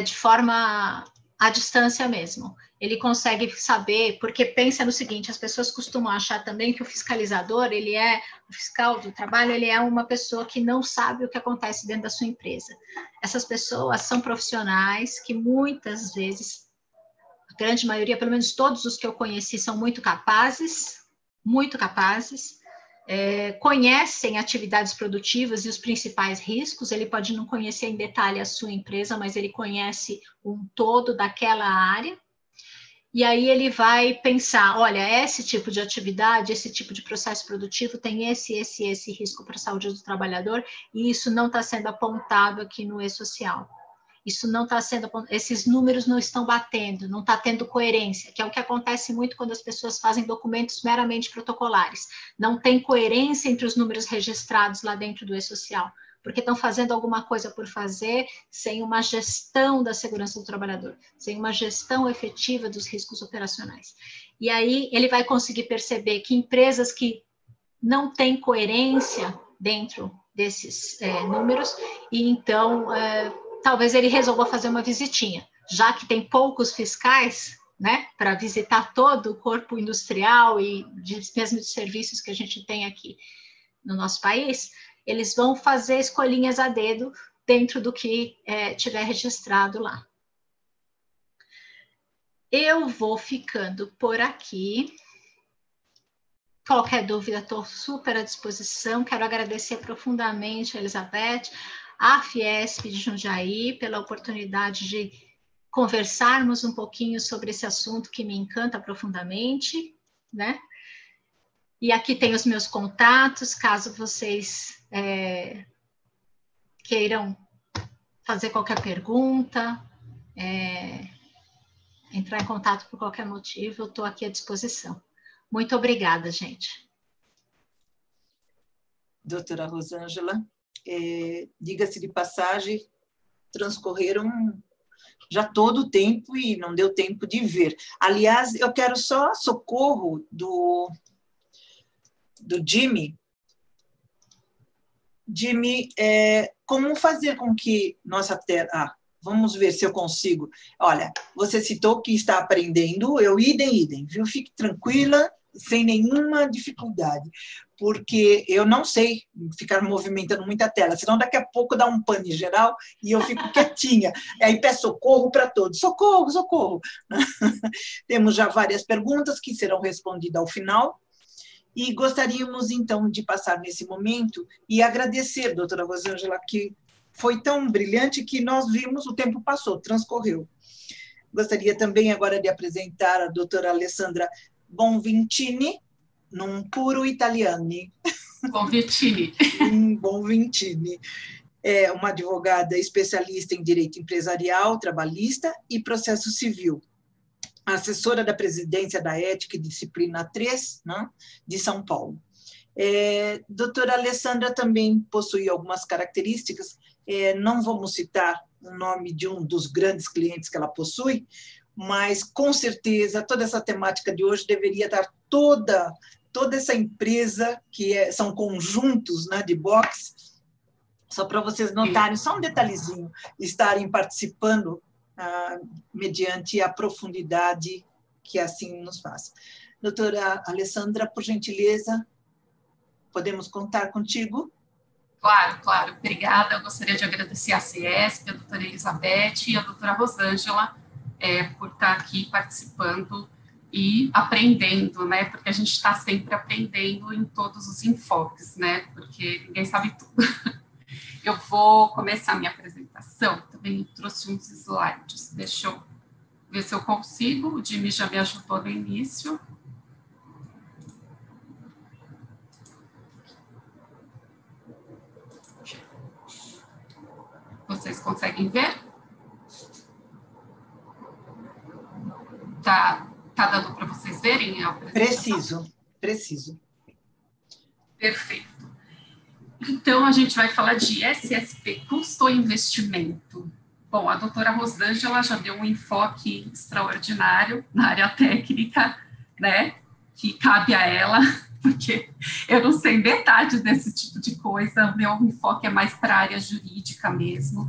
de forma à distância mesmo. Ele consegue saber, porque pensa no seguinte, as pessoas costumam achar também que o fiscalizador, o fiscal do trabalho, ele é uma pessoa que não sabe o que acontece dentro da sua empresa. Essas pessoas são profissionais que muitas vezes, a grande maioria, pelo menos todos os que eu conheci, são muito capazes, conhecem atividades produtivas e os principais riscos. Ele pode não conhecer em detalhe a sua empresa, mas ele conhece um todo daquela área, e aí ele vai pensar, olha, esse tipo de atividade, esse tipo de processo produtivo tem esse risco para a saúde do trabalhador, e isso não está sendo apontado aqui no e-social. Isso não está sendo, esses números não estão batendo, não está tendo coerência, que é o que acontece muito quando as pessoas fazem documentos meramente protocolares. Não tem coerência entre os números registrados lá dentro do e-social, porque estão fazendo alguma coisa por fazer sem uma gestão da segurança do trabalhador, sem uma gestão efetiva dos riscos operacionais. E aí ele vai conseguir perceber que empresas que não têm coerência dentro desses números, e então talvez ele resolva fazer uma visitinha, já que tem poucos fiscais, né, para visitar todo o corpo industrial e mesmo de serviços que a gente tem aqui no nosso país. Eles vão fazer escolhinhas a dedo dentro do que tiver registrado lá. Eu vou ficando por aqui. Qualquer dúvida, estou super à disposição. Quero agradecer profundamente a Elizabeth, a Fiesp de Jundiaí, pela oportunidade de conversarmos um pouquinho sobre esse assunto que me encanta profundamente, né? E aqui tem os meus contatos, caso vocês queiram fazer qualquer pergunta, entrar em contato por qualquer motivo, eu estou aqui à disposição. Muito obrigada, gente. Doutora Rosângela, diga-se de passagem, transcorreram já todo o tempo e não deu tempo de ver. Aliás, eu quero só socorro do Jimmy. Jimmy, como fazer com que nossa terra... vamos ver se eu consigo. Olha, você citou que está aprendendo, eu idem, viu? Fique tranquila, sem nenhuma dificuldade, porque eu não sei ficar movimentando muita tela, senão daqui a pouco dá um pane geral e eu fico quietinha. Aí peço socorro para todos. Socorro, socorro! Temos já várias perguntas que serão respondidas ao final. E gostaríamos, então, de passar nesse momento e agradecer, doutora Rosângela, que foi tão brilhante que nós vimos, o tempo passou, transcorreu. Gostaria também agora de apresentar a doutora Alessandra Bonvintini, num puro italiano. Bonvintini. Bonvintini. É uma advogada especialista em direito empresarial, trabalhista e processo civil. Assessora da presidência da Ética e Disciplina 3, né, de São Paulo. Doutora Alessandra também possui algumas características, não vamos citar o nome de um dos grandes clientes que ela possui, mas, com certeza, toda essa temática de hoje deveria dar toda essa empresa, que são conjuntos, né, de boxe, só para vocês notarem, só um detalhezinho, estarem participando mediante a profundidade que assim nos faz. Doutora Alessandra, por gentileza, podemos contar contigo? Claro, claro. Obrigada. Eu gostaria de agradecer a Ciesp, a doutora Elizabeth e a doutora Rosângela por estar aqui participando e aprendendo, né? Porque a gente está sempre aprendendo em todos os enfoques, né? Porque ninguém sabe tudo. Eu vou começar a minha apresentação. Também trouxe uns slides. Deixa eu ver se eu consigo. O Jimmy já me ajudou no início. Vocês conseguem ver? Tá dando para vocês verem a apresentação? Preciso. Perfeito. Então, a gente vai falar de SST, custo e investimento. Bom, a doutora Rosângela já deu um enfoque extraordinário na área técnica, né, que cabe a ela, porque eu não sei metade desse tipo de coisa, o meu enfoque é mais para a área jurídica mesmo,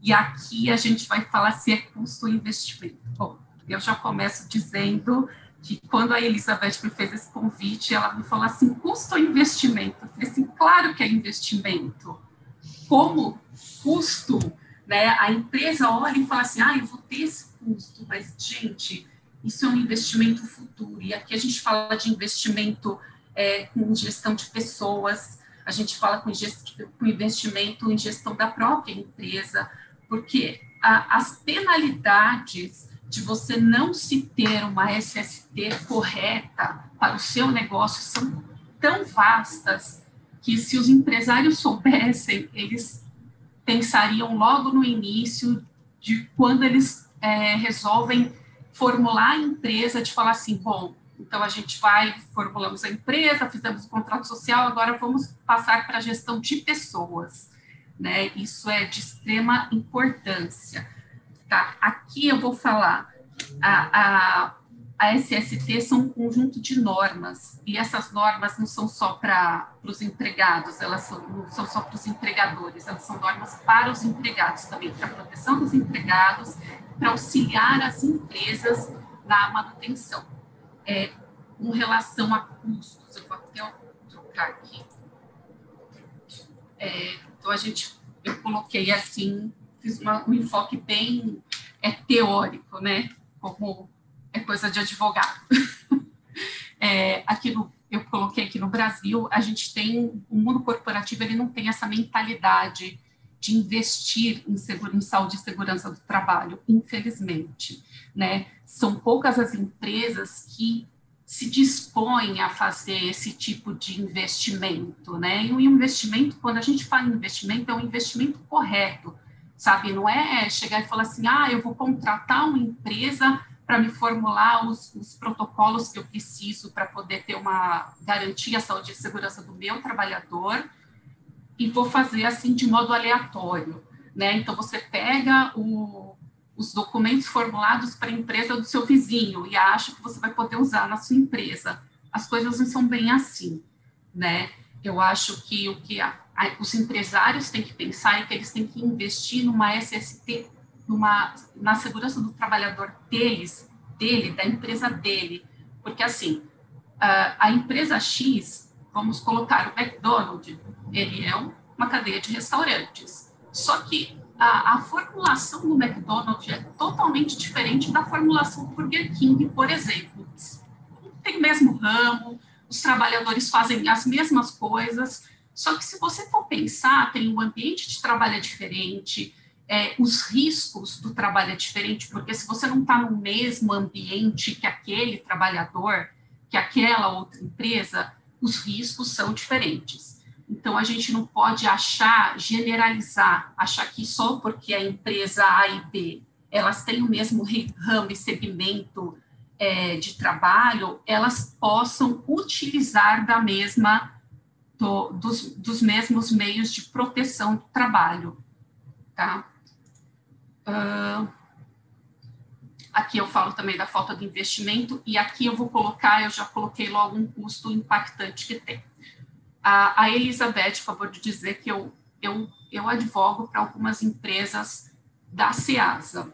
e aqui a gente vai falar se é custo ou investimento. Bom, eu já começo dizendo que quando a Elizabeth me fez esse convite, ela me falou assim, custo ou investimento? Eu falei assim, claro que é investimento. Como custo, né, a empresa olha e fala assim, eu vou ter esse custo, mas, gente, isso é um investimento futuro. E aqui a gente fala de investimento com gestão de pessoas, a gente fala com investimento em gestão da própria empresa, porque as penalidades de você não se ter uma SST correta para o seu negócio são tão vastas que se os empresários soubessem, eles pensariam logo no início de quando eles resolvem formular a empresa, de falar assim, bom, então a gente formulamos a empresa, fizemos o contrato social, agora vamos passar para a gestão de pessoas, né? Isso é de extrema importância. Tá? Aqui eu vou falar, a SST são um conjunto de normas, e essas normas não são só para os empregados, elas não são só para os empregadores, elas são normas para os empregados também, para a proteção dos empregados, para auxiliar as empresas na manutenção. Com relação a custos, eu vou até trocar aqui. Então, eu coloquei assim, fiz um enfoque bem teórico, né? Como é coisa de advogado. Eu coloquei aqui no Brasil, a gente tem, o mundo corporativo, ele não tem essa mentalidade de investir em saúde e segurança do trabalho, infelizmente, né? São poucas as empresas que se dispõem a fazer esse tipo de investimento, né? E o investimento, quando a gente fala em investimento, é um investimento correto, sabe? Não é chegar e falar assim, eu vou contratar uma empresa para me formular os protocolos que eu preciso para poder ter garantir a saúde e segurança do meu trabalhador e vou fazer assim de modo aleatório, né? Então, você pega os documentos formulados para a empresa do seu vizinho e acha que você vai poder usar na sua empresa. As coisas não são bem assim, né? Eu acho que o que os empresários têm que pensar é que eles têm que investir numa SST, na segurança do trabalhador da empresa dele, porque assim, a empresa X, vamos colocar o McDonald's, ele é uma cadeia de restaurantes, só que a formulação do McDonald's é totalmente diferente da formulação do Burger King, por exemplo. Tem o mesmo ramo, os trabalhadores fazem as mesmas coisas, só que se você for pensar, tem um ambiente de trabalho diferente, os riscos do trabalho é diferente, porque se você não está no mesmo ambiente que aquele trabalhador, que aquela outra empresa, os riscos são diferentes. Então, a gente não pode generalizar, achar que só porque a empresa A e B, elas têm o mesmo ramo e segmento de trabalho, elas possam utilizar dos mesmos meios de proteção do trabalho, tá? Aqui eu falo também da falta de investimento, e aqui eu já coloquei logo um custo impactante que tem. A Elizabeth acabou de dizer que eu advogo para algumas empresas da SEASA,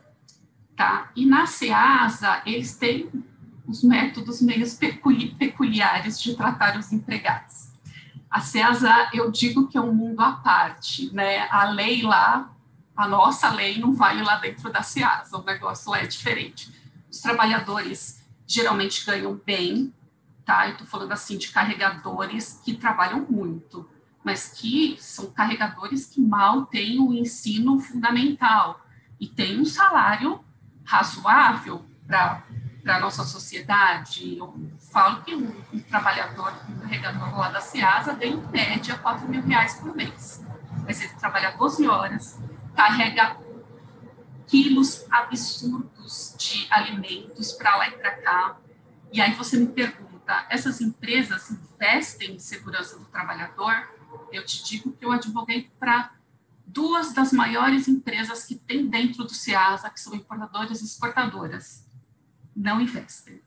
tá? E na SEASA, eles têm os métodos meio peculiares de tratar os empregados. A SEASA, eu digo que é um mundo à parte, né? A lei lá, a nossa lei não vale lá dentro da SEASA, o negócio lá é diferente. Os trabalhadores geralmente ganham bem, tá? Eu estou falando assim de carregadores que trabalham muito, mas que são carregadores que mal têm o ensino fundamental e têm um salário razoável para a nossa sociedade. Eu falo que um trabalhador, um carregador lá da SEASA ganha em média R$4.000 por mês. Mas ele trabalha 12 horas, carrega quilos absurdos de alimentos para lá e para cá. E aí você me pergunta, essas empresas investem em segurança do trabalhador? Eu te digo que eu advoguei para 2 das maiores empresas que tem dentro do SEASA, que são importadoras e exportadoras. Não investem.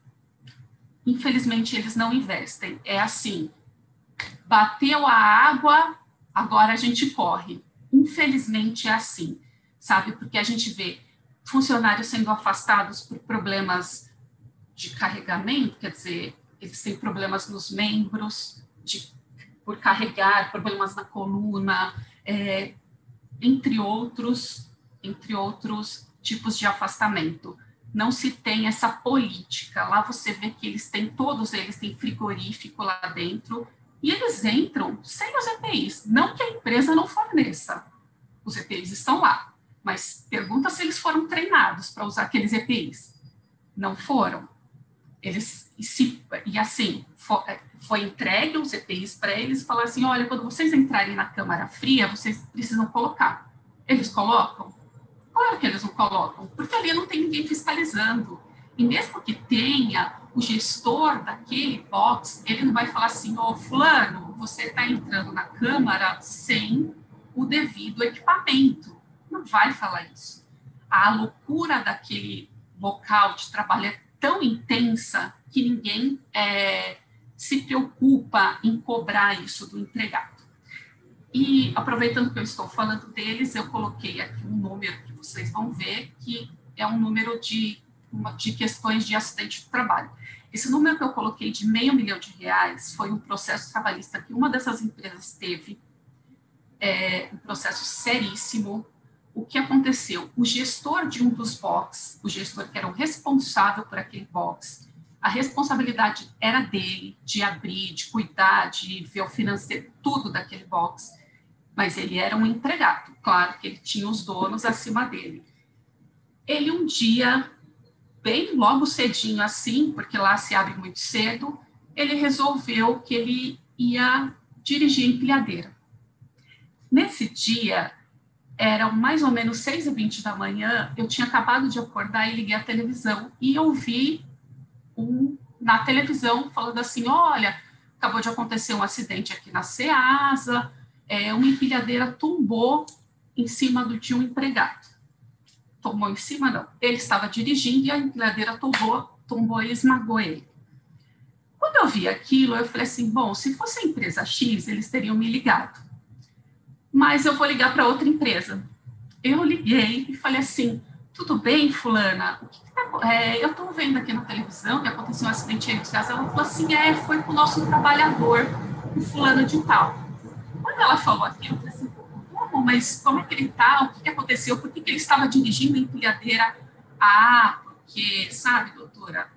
Infelizmente, eles não investem. É assim, bateu a água, agora a gente corre. Infelizmente, é assim, sabe? Porque a gente vê funcionários sendo afastados por problemas de carregamento, quer dizer, eles têm problemas nos membros, por carregar, problemas na coluna, entre outros tipos de afastamento. Não se tem essa política. Lá você vê que todos eles têm frigorífico lá dentro, e eles entram sem os EPIs. Não que a empresa não forneça. Os EPIs estão lá, mas pergunta se eles foram treinados para usar aqueles EPIs. Não foram. Foi entregue os EPIs para eles e falaram assim, olha, quando vocês entrarem na câmara fria, vocês precisam colocar. Eles colocam? Claro que eles não colocam, porque ali não tem ninguém fiscalizando. E mesmo que tenha, o gestor daquele box, ele não vai falar assim, fulano, você está entrando na câmara sem o devido equipamento. Não vai falar isso. A loucura daquele local de trabalho é tão intensa que ninguém se preocupa em cobrar isso do empregado. E, aproveitando que eu estou falando deles, eu coloquei aqui um número que vocês vão ver, que é um número de questões de acidente de trabalho. Esse número que eu coloquei de R$500 mil foi um processo trabalhista que uma dessas empresas teve, um processo seríssimo. O que aconteceu? O gestor de um dos boxes, o gestor que era o responsável por aquele box, a responsabilidade era dele, de abrir, de cuidar, de ver o financeiro, tudo daquele box, mas ele era um empregado, claro que ele tinha os donos acima dele. Ele um dia, bem logo cedinho assim, porque lá se abre muito cedo, ele resolveu que ele ia dirigir a empilhadeira. Nesse dia, eram mais ou menos 6h20 da manhã, eu tinha acabado de acordar e liguei a televisão e eu vi na televisão falando assim, olha, acabou de acontecer um acidente aqui na SEASA, uma empilhadeira tombou em cima de um empregado. Tombou em cima, não. Ele estava dirigindo e a empilhadeira tombou e esmagou ele. Quando eu vi aquilo, eu falei assim, bom, se fosse a empresa X, eles teriam me ligado. Mas eu vou ligar para outra empresa. Eu liguei e falei assim, tudo bem, fulana? Eu estou vendo aqui na televisão que aconteceu um acidente aí no SEASA. Ela falou assim, foi com o nosso trabalhador, o fulano de tal. Quando ela falou aquilo, eu falei assim, mas como é que ele está? O que aconteceu? Por que ele estava dirigindo a empilhadeira? Porque, sabe, doutora,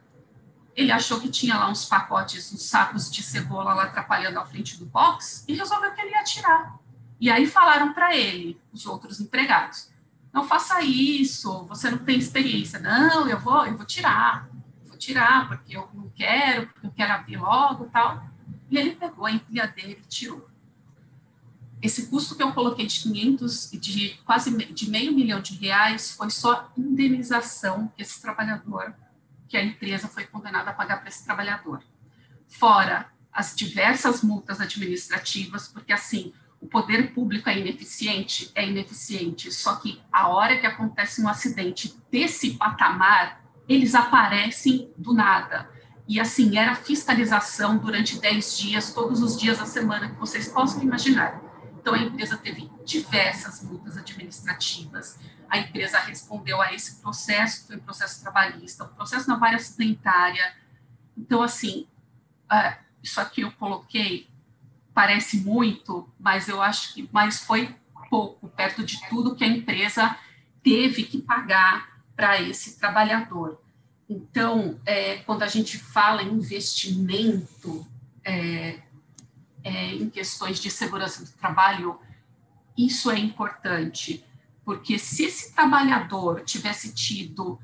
ele achou que tinha lá uns pacotes, uns sacos de cebola lá atrapalhando a frente do box e resolveu que ele ia tirar. E aí falaram para ele, os outros empregados, não faça isso, você não tem experiência. Não, eu vou tirar, porque eu não quero, porque eu quero abrir logo e tal. E ele pegou a empilhadeira e tirou. Esse custo que eu coloquei de quase R$500 mil foi só indenização que esse trabalhador, que a empresa foi condenada a pagar para esse trabalhador. Fora as diversas multas administrativas, porque assim, o poder público é ineficiente, só que a hora que acontece um acidente desse patamar, eles aparecem do nada. E assim, era fiscalização durante 10 dias, todos os dias da semana que vocês possam imaginar. Então, a empresa teve diversas multas administrativas, a empresa respondeu a esse processo, que foi um processo trabalhista, um processo na vara acidentária. Então, assim, isso aqui eu coloquei, parece muito, mas eu acho que foi pouco, perto de tudo que a empresa teve que pagar para esse trabalhador. Então, quando a gente fala em investimento em questões de segurança do trabalho, isso é importante, porque se esse trabalhador tivesse tido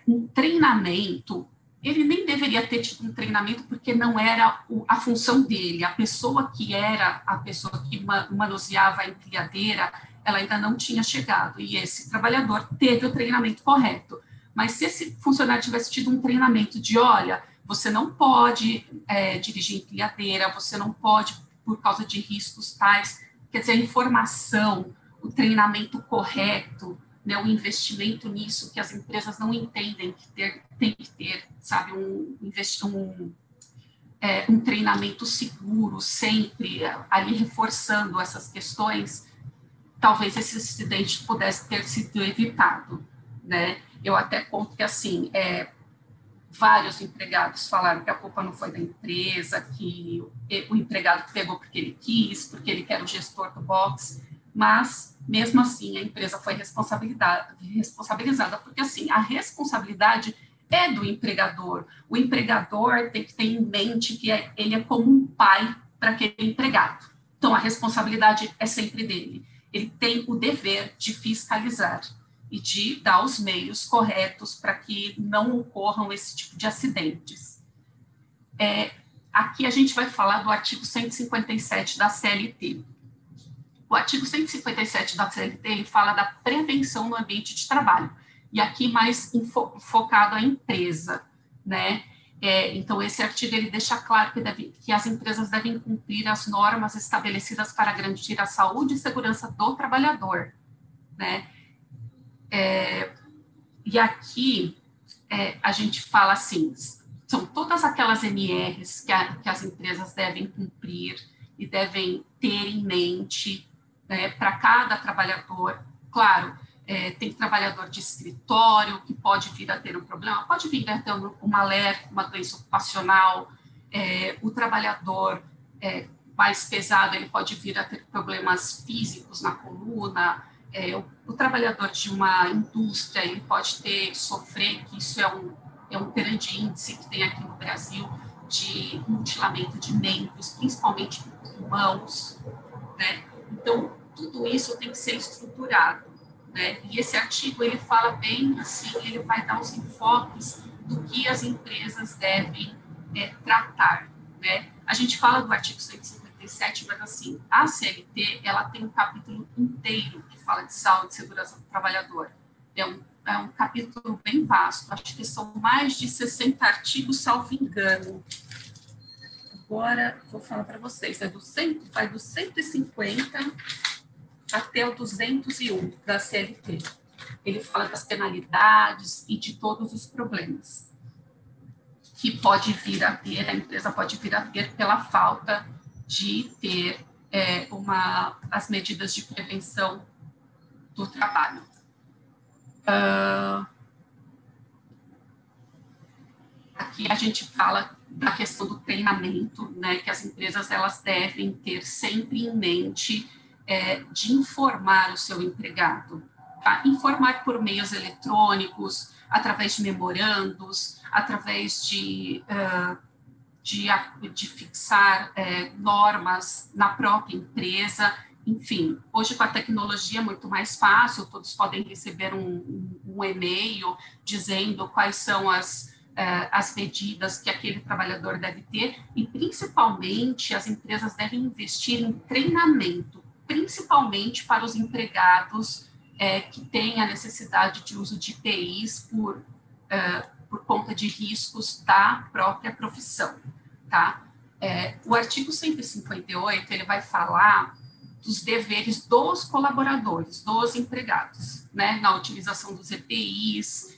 um treinamento, ele nem deveria ter tido um treinamento, porque não era a função dele. A pessoa que manuseava a empilhadeira ela ainda não tinha chegado, e esse trabalhador teve o treinamento correto. Mas se esse funcionário tivesse tido um treinamento de, olha, você não pode dirigir empilhadeira, você não pode por causa de riscos tais, quer dizer, a informação, o treinamento correto, né, o investimento nisso, que as empresas não entendem que tem que ter, sabe, um treinamento seguro, sempre ali reforçando essas questões, talvez esse acidente pudesse ter sido evitado, né? Eu até conto que, assim, vários empregados falaram que a culpa não foi da empresa, que o empregado pegou porque ele quis, porque ele quer o gestor do box, mas, mesmo assim, a empresa foi responsabilizada, porque, assim, a responsabilidade é do empregador. O empregador tem que ter em mente que ele é como um pai para aquele empregado. Então, a responsabilidade é sempre dele. Ele tem o dever de fiscalizar e de dar os meios corretos para que não ocorram esse tipo de acidentes. Aqui a gente vai falar do artigo 157 da CLT. O artigo 157 da CLT, ele fala da prevenção no ambiente de trabalho, e aqui mais focado à empresa, né? Então, esse artigo, ele deixa claro que as empresas devem cumprir as normas estabelecidas para garantir a saúde e segurança do trabalhador, né? E aqui a gente fala assim, são todas aquelas MRs que as empresas devem cumprir e devem ter em mente, né, para cada trabalhador. Claro, tem trabalhador de escritório que pode vir a ter um problema, pode vir a ter uma LER, uma doença ocupacional, o trabalhador mais pesado, ele pode vir a ter problemas físicos na coluna, o trabalhador de uma indústria, ele pode sofrer, que isso é um grande índice que tem aqui no Brasil, de mutilamento de membros, principalmente mãos, né? Então, tudo isso tem que ser estruturado, né? E esse artigo, ele fala bem assim, ele vai dar os enfoques do que as empresas devem tratar, né? A gente fala do artigo 157, mas assim, a CLT, ela tem um capítulo inteiro que fala de saúde e segurança do trabalhador. É um capítulo bem vasto, acho que são mais de 60 artigos, salvo engano. Agora, vou falar para vocês, vai do 150 até o 201 da CLT. Ele fala das penalidades e de todos os problemas que pode vir a ter, a empresa pode vir a ter pela falta de ter as medidas de prevenção do trabalho. Aqui a gente fala da questão do treinamento, né, que as empresas elas devem ter sempre em mente de informar o seu empregado, tá? Informar por meios eletrônicos, através de memorandos, através de fixar normas na própria empresa. Enfim, hoje com a tecnologia é muito mais fácil, todos podem receber um e-mail dizendo quais são as medidas que aquele trabalhador deve ter, e principalmente as empresas devem investir em treinamento, principalmente para os empregados que têm a necessidade de uso de IPIs por conta de riscos da própria profissão, tá? O artigo 158, ele vai falar dos deveres dos colaboradores, dos empregados, né, na utilização dos EPIs,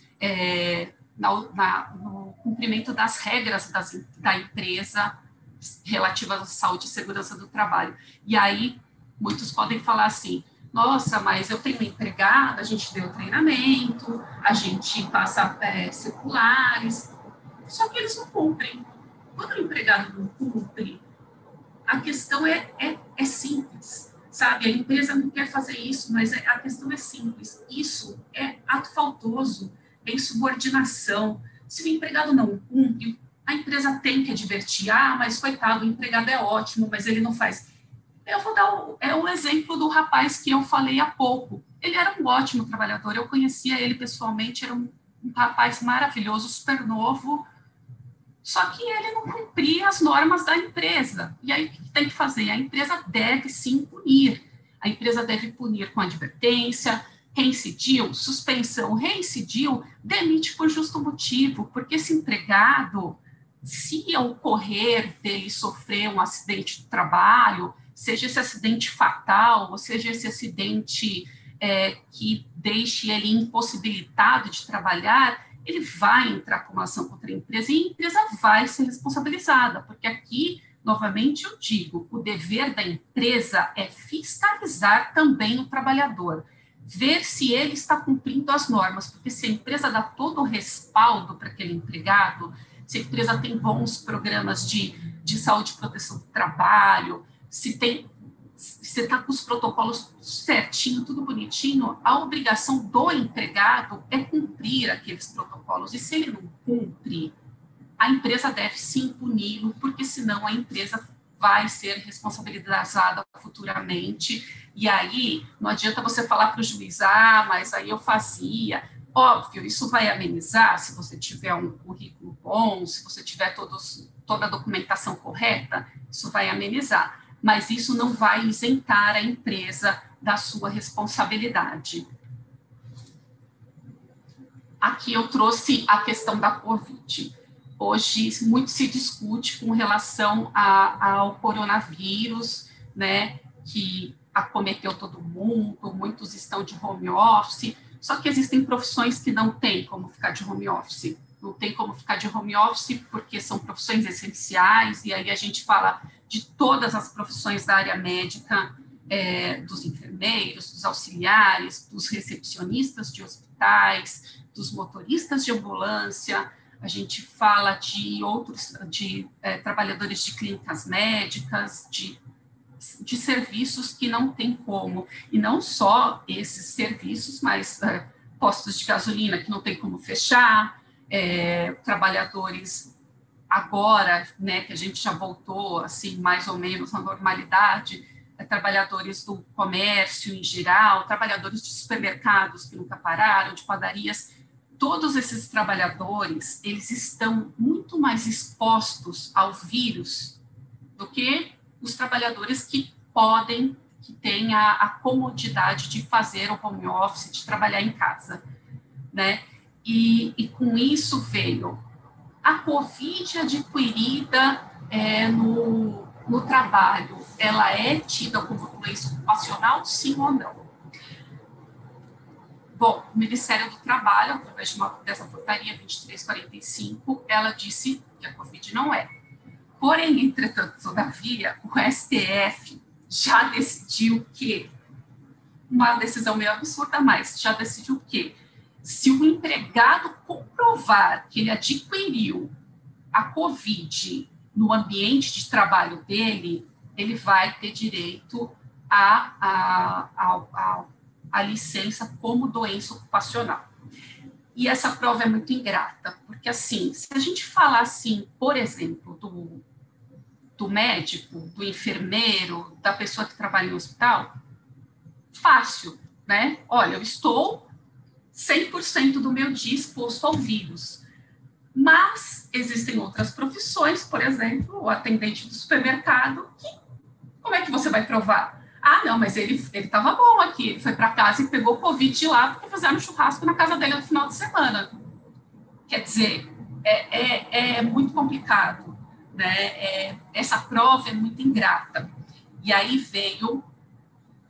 no cumprimento das regras da empresa relativas à saúde e segurança do trabalho. E aí, muitos podem falar assim, nossa, mas eu tenho empregado, a gente deu treinamento, a gente passa circulares, só que eles não cumprem. Quando o empregado não cumpre, a questão é simples, sabe? A empresa não quer fazer isso, mas a questão é simples. Isso é ato faltoso, é insubordinação. Se o empregado não cumpre, a empresa tem que advertir, mas coitado, o empregado é ótimo, mas ele não faz. Eu vou dar o exemplo do rapaz que eu falei há pouco. Ele era um ótimo trabalhador, eu conhecia ele pessoalmente, era um rapaz maravilhoso, super novo, só que ele não cumpria as normas da empresa. E aí, o que tem que fazer? A empresa deve sim punir. A empresa deve punir com advertência, reincidiu, suspensão, reincidiu, demite por justo motivo, porque esse empregado, se ocorrer dele sofrer um acidente de trabalho, seja esse acidente fatal, ou seja esse acidente que deixe ele impossibilitado de trabalhar, ele vai entrar com uma ação contra a empresa e a empresa vai ser responsabilizada, porque aqui, novamente, eu digo, o dever da empresa é fiscalizar também o trabalhador, ver se ele está cumprindo as normas, porque se a empresa dá todo o respaldo para aquele empregado, se a empresa tem bons programas de saúde e proteção do trabalho, se está com os protocolos certinho, tudo bonitinho, a obrigação do empregado é cumprir aqueles protocolos. E se ele não cumpre, a empresa deve sim puni-lo, porque senão a empresa vai ser responsabilizada futuramente. E aí, não adianta você falar para o juiz, mas aí eu fazia. Óbvio, isso vai amenizar se você tiver um currículo bom, se você tiver toda a documentação correta, isso vai amenizar. Mas isso não vai isentar a empresa da sua responsabilidade. Aqui eu trouxe a questão da Covid. Hoje, muito se discute com relação ao coronavírus, né, que acometeu todo mundo, muitos estão de home office, só que existem profissões que não tem como ficar de home office. Não tem como ficar de home office porque são profissões essenciais, e aí a gente fala de todas as profissões da área médica, dos enfermeiros, dos auxiliares, dos recepcionistas de hospitais, dos motoristas de ambulância, a gente fala de outros, trabalhadores de clínicas médicas, de serviços que não tem como, e não só esses serviços, mas postos de gasolina que não tem como fechar, trabalhadores agora, né, que a gente já voltou, assim, mais ou menos à normalidade, trabalhadores do comércio em geral, trabalhadores de supermercados que nunca pararam, de padarias, todos esses trabalhadores, eles estão muito mais expostos ao vírus do que os trabalhadores que têm a comodidade de fazer o home office, de trabalhar em casa, né? E com isso veio a Covid adquirida no trabalho, ela é tida como doença ocupacional, sim ou não? Bom, o Ministério do Trabalho, através dessa portaria 2345, ela disse que a Covid não é. Porém, entretanto, todavia, o STF já decidiu que, uma decisão meio absurda, mas já decidiu que, se o empregado comprovar que ele adquiriu a Covid no ambiente de trabalho dele, ele vai ter direito à licença como doença ocupacional. E essa prova é muito ingrata, porque, assim, se a gente falar, assim, por exemplo, do médico, do enfermeiro, da pessoa que trabalha em hospital, fácil, né? Olha, eu estou 100% do meu dia exposto ao vírus. Mas existem outras profissões, por exemplo, o atendente do supermercado, que como é que você vai provar? Não, mas ele estava bom aqui, ele foi para casa e pegou Covid lá porque fizeram churrasco na casa dele no final de semana. Quer dizer, é muito complicado, né? Essa prova é muito ingrata. E aí veio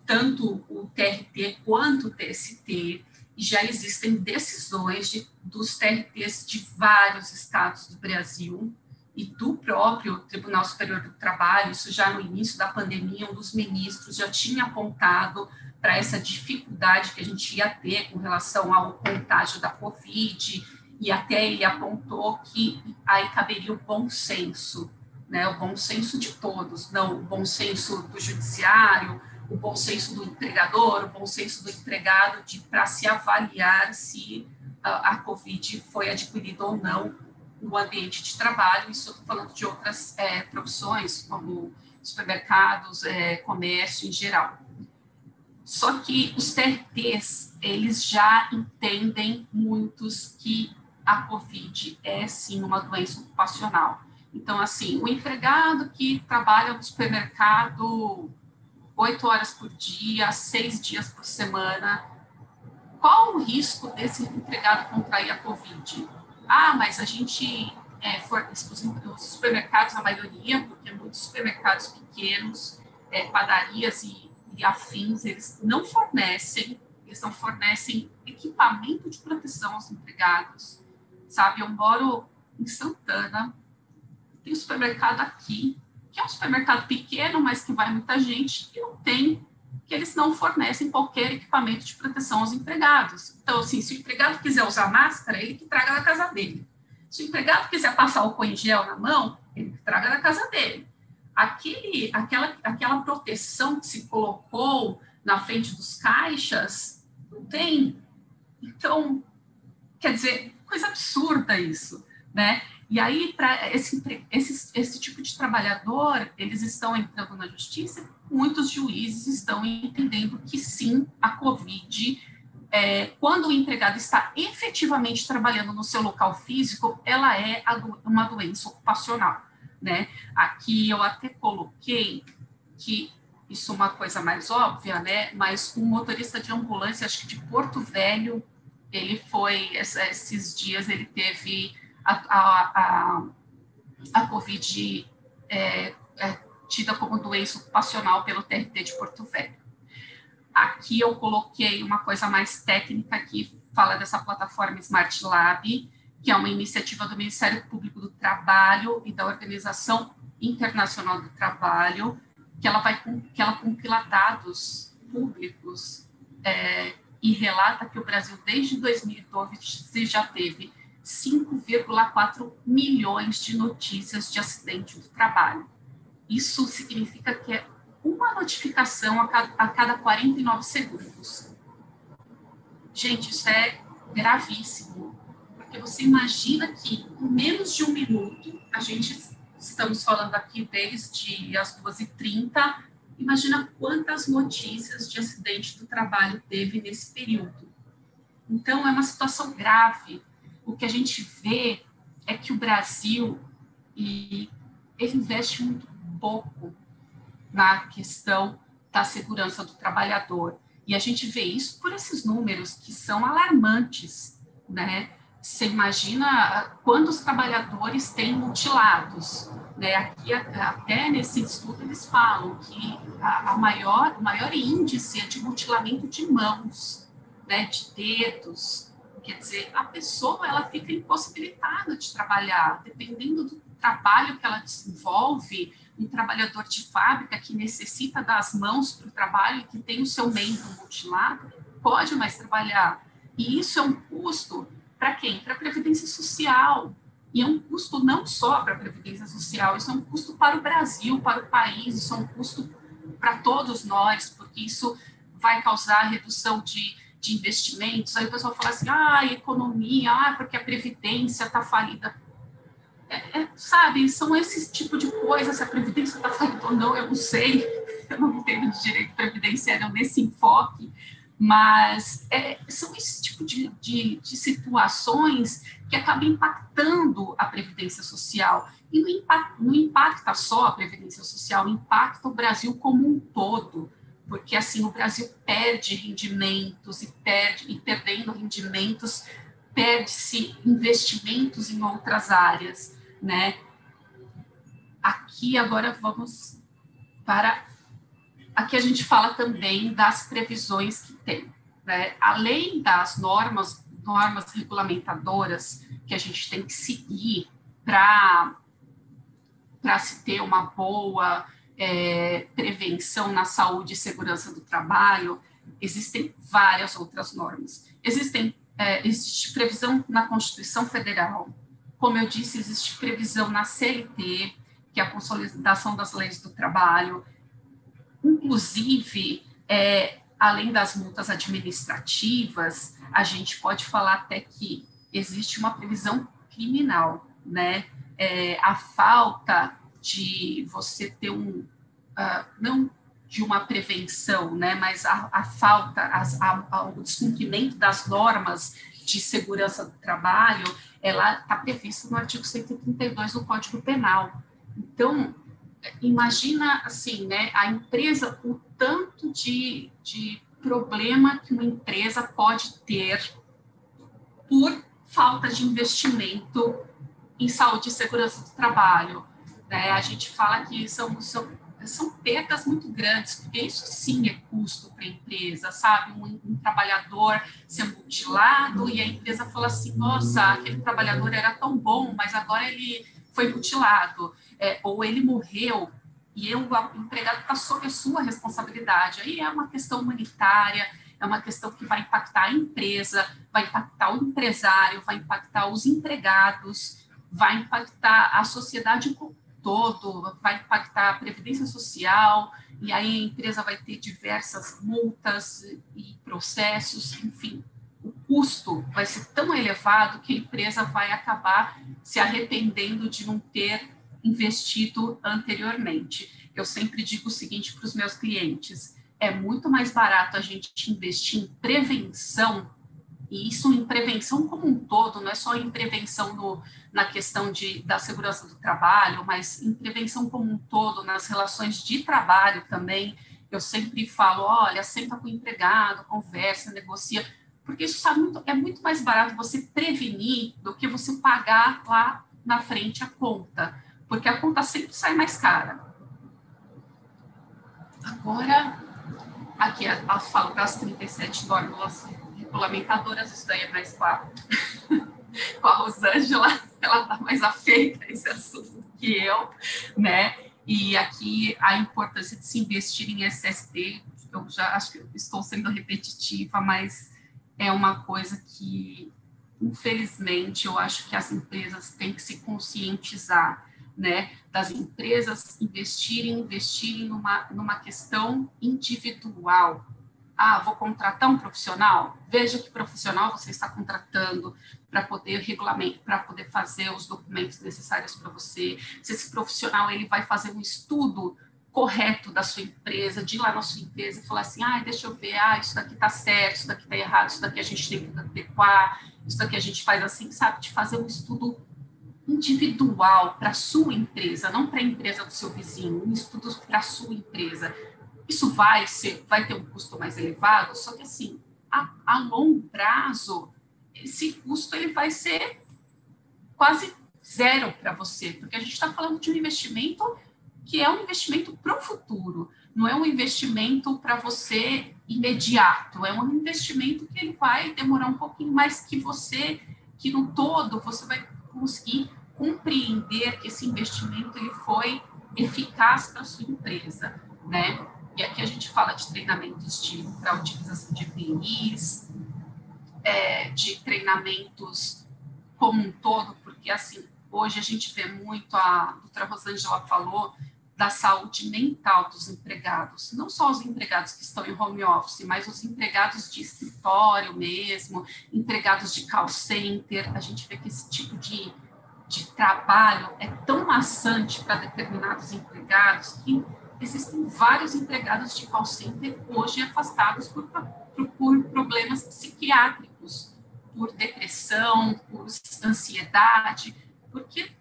tanto o TRT quanto o TST, e já existem decisões dos TRTs de vários estados do Brasil e do próprio Tribunal Superior do Trabalho. Isso já no início da pandemia, um dos ministros já tinha apontado para essa dificuldade que a gente ia ter com relação ao contágio da Covid, e até ele apontou que aí caberia o bom senso, né, o bom senso de todos, não o bom senso do judiciário, o bom senso do empregador, o bom senso do empregado, para se avaliar se a Covid foi adquirida ou não no ambiente de trabalho. Isso eu estou falando de outras profissões, como supermercados, comércio em geral. Só que os TRTs, eles já entendem muitos que a Covid é, sim, uma doença ocupacional. Então, assim, o empregado que trabalha no supermercado 8 horas por dia, 6 dias por semana. Qual o risco desse empregado contrair a Covid? Ah, mas a gente os supermercados, a maioria, porque muitos supermercados pequenos, padarias e afins, eles não fornecem equipamento de proteção aos empregados, sabe? Eu moro em Santana, tem um supermercado aqui, que é um supermercado pequeno, mas que vai muita gente, que eles não fornecem qualquer equipamento de proteção aos empregados. Então, assim, se o empregado quiser usar máscara, ele que traga da casa dele. Se o empregado quiser passar álcool em gel na mão, ele que traga da casa dele. Aquela proteção que se colocou na frente dos caixas, não tem. Então, quer dizer, coisa absurda isso, né? E aí, para esse tipo de trabalhador, eles estão entrando na justiça, muitos juízes estão entendendo que sim, a Covid, quando o empregado está efetivamente trabalhando no seu local físico, ela é uma doença ocupacional, né? Aqui eu até coloquei que isso é uma coisa mais óbvia, né? Mas um motorista de ambulância, acho que de Porto Velho, ele foi, esses dias, ele teve a Covid tida como doença ocupacional pelo TRT de Porto Velho. Aqui eu coloquei uma coisa mais técnica que fala dessa plataforma Smart Lab, que é uma iniciativa do Ministério Público do Trabalho e da Organização Internacional do Trabalho, que ela compila dados públicos e relata que o Brasil, desde 2012, já teve 5,4 milhões de notícias de acidente do trabalho. Isso significa que é uma notificação a cada 49 segundos. Gente, isso é gravíssimo, porque você imagina que em menos de um minuto, estamos falando aqui desde as 2h30, imagina quantas notícias de acidente do trabalho teve nesse período. Então, é uma situação grave. O que a gente vê é que o Brasil ele investe muito pouco na questão da segurança do trabalhador. E a gente vê isso por esses números que são alarmantes, né? Você imagina quantos trabalhadores têm mutilados, né? Aqui, até nesse estudo, eles falam que o maior índice é de mutilamento de mãos, né? De dedos. Quer dizer, a pessoa ela fica impossibilitada de trabalhar, dependendo do trabalho que ela desenvolve. Um trabalhador de fábrica que necessita das mãos para o trabalho e que tem o seu membro mutilado, pode mais trabalhar. E isso é um custo para quem? Para a Previdência Social. E é um custo não só para a Previdência Social, isso é um custo para o Brasil, para o país, isso é um custo para todos nós, porque isso vai causar redução de investimentos. Aí o pessoal fala assim, economia, porque a Previdência está falida. Sabe, são esses tipo de coisas, se a Previdência está falida ou não, eu não sei, eu não entendo de direito previdenciário nesse enfoque, mas são esse tipo de situações que acabam impactando a Previdência Social. E não impacta só a Previdência Social, impacta o Brasil como um todo, porque assim o Brasil perde rendimentos e perdendo rendimentos, perde-se investimentos em outras áreas, né? Aqui agora vamos para... Aqui a gente fala também das previsões que tem, né? Além das normas regulamentadoras que a gente tem que seguir para se ter uma boa prevenção na saúde e segurança do trabalho, existem várias outras normas. Existe previsão na Constituição Federal, como eu disse, existe previsão na CLT, que é a Consolidação das Leis do Trabalho. Inclusive, além das multas administrativas, a gente pode falar até que existe uma previsão criminal, né? A falta de você ter não de uma prevenção, né? Mas a falta, o descumprimento das normas de segurança do trabalho, ela está prevista no artigo 132 do Código Penal. Então, imagina assim, né, a empresa, o tanto de problema que uma empresa pode ter por falta de investimento em saúde e segurança do trabalho, né? A gente fala que são perdas muito grandes, porque isso sim é custo para a empresa, sabe? Um trabalhador ser mutilado e a empresa fala assim, nossa, aquele trabalhador era tão bom, mas agora ele foi mutilado, ou ele morreu, e o empregado está sob a sua responsabilidade. Aí é uma questão humanitária, é uma questão que vai impactar a empresa, vai impactar o empresário, vai impactar os empregados, vai impactar a sociedade como um todo, vai impactar a previdência social, e aí a empresa vai ter diversas multas e processos, enfim. O custo vai ser tão elevado que a empresa vai acabar se arrependendo de não ter investido anteriormente. Eu sempre digo o seguinte para os meus clientes, é muito mais barato a gente investir em prevenção, e isso em prevenção como um todo, não é só em prevenção na questão da segurança do trabalho, mas em prevenção como um todo, nas relações de trabalho também. Eu sempre falo, olha, senta com o empregado, conversa, negocia, porque isso é muito mais barato você prevenir do que você pagar lá na frente a conta, porque a conta sempre sai mais cara. Agora, aqui eu falo das 37 normas regulamentadoras, isso daí é mais com a Rosângela, ela está mais afeita a esse assunto do que eu, né? E aqui a importância de se investir em SST, eu já acho que eu estou sendo repetitiva, mas é uma coisa que, infelizmente, eu acho que as empresas têm que se conscientizar, né, das empresas investirem numa questão individual. Ah, vou contratar um profissional? Veja que profissional você está contratando para poder para poder fazer os documentos necessários para você. Se esse profissional ele vai fazer um estudo correto da sua empresa, de ir lá na sua empresa e falar assim, deixa eu ver, isso daqui está certo, isso daqui está errado, isso daqui a gente tem que adequar, isso daqui a gente faz assim, sabe? De fazer um estudo individual para a sua empresa, não para a empresa do seu vizinho, um estudo para a sua empresa. Isso vai ter um custo mais elevado, só que assim, a longo prazo, esse custo ele vai ser quase zero para você, porque a gente está falando de um investimento que é um investimento para o futuro, não é um investimento para você imediato, é um investimento que ele vai demorar um pouquinho mais que no todo você vai conseguir compreender que esse investimento ele foi eficaz para a sua empresa, né? E aqui a gente fala de treinamentos para utilização de EPIs, de treinamentos como um todo, porque assim, hoje a gente vê muito, a doutora Rosângela falou, da saúde mental dos empregados, não só os empregados que estão em home office, mas os empregados de escritório mesmo, empregados de call center, a gente vê que esse tipo de trabalho é tão maçante para determinados empregados que existem vários empregados de call center hoje afastados por problemas psiquiátricos, por depressão, por ansiedade, porque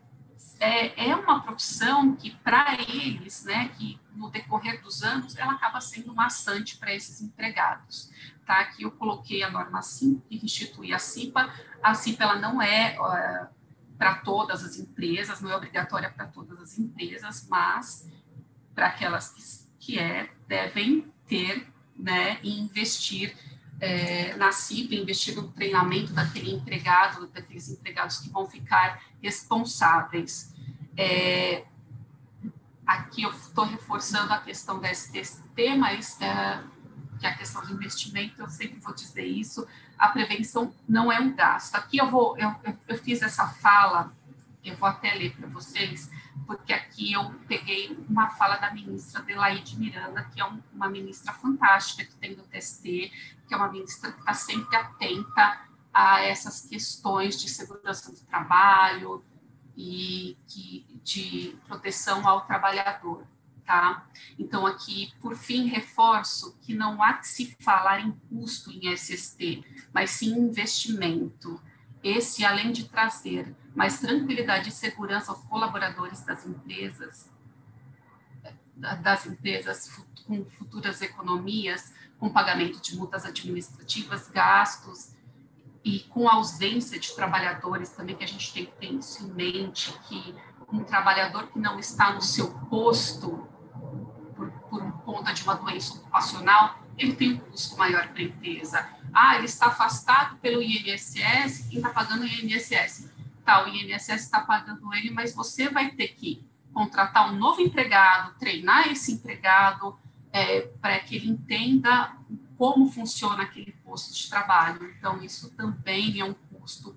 é uma profissão que, para eles, né, que no decorrer dos anos, ela acaba sendo maçante para esses empregados. Tá? Aqui eu coloquei a norma 5, que institui a CIPA. A CIPA ela não é para todas as empresas, não é obrigatória para todas as empresas, mas para aquelas que devem ter, né, e investir na CIPA, investir no treinamento daqueles empregados que vão ficar responsáveis. Aqui eu estou reforçando a questão da STST, mas que a questão do investimento, eu sempre vou dizer isso, a prevenção não é um gasto. Aqui eu fiz essa fala, eu vou até ler para vocês, porque aqui eu peguei uma fala da ministra Adelaide Miranda, que é uma ministra fantástica que tem do TST, que é uma ministra que está sempre atenta a essas questões de segurança do trabalho e de proteção ao trabalhador, tá? Então, aqui, por fim, reforço que não há que se falar em custo em SST, mas sim em investimento. Esse, além de trazer mais tranquilidade e segurança aos colaboradores das empresas, das empresas com futuras economias, com pagamento de multas administrativas, gastos, e com a ausência de trabalhadores também, que a gente tem que ter isso em mente, que um trabalhador que não está no seu posto por conta de uma doença ocupacional, ele tem um custo maior para a empresa. Ele está afastado pelo INSS, quem está pagando o INSS? Tá, o INSS está pagando ele, mas você vai ter que contratar um novo empregado, treinar esse empregado, para que ele entenda como funciona aquele posto de trabalho. Então, isso também é um custo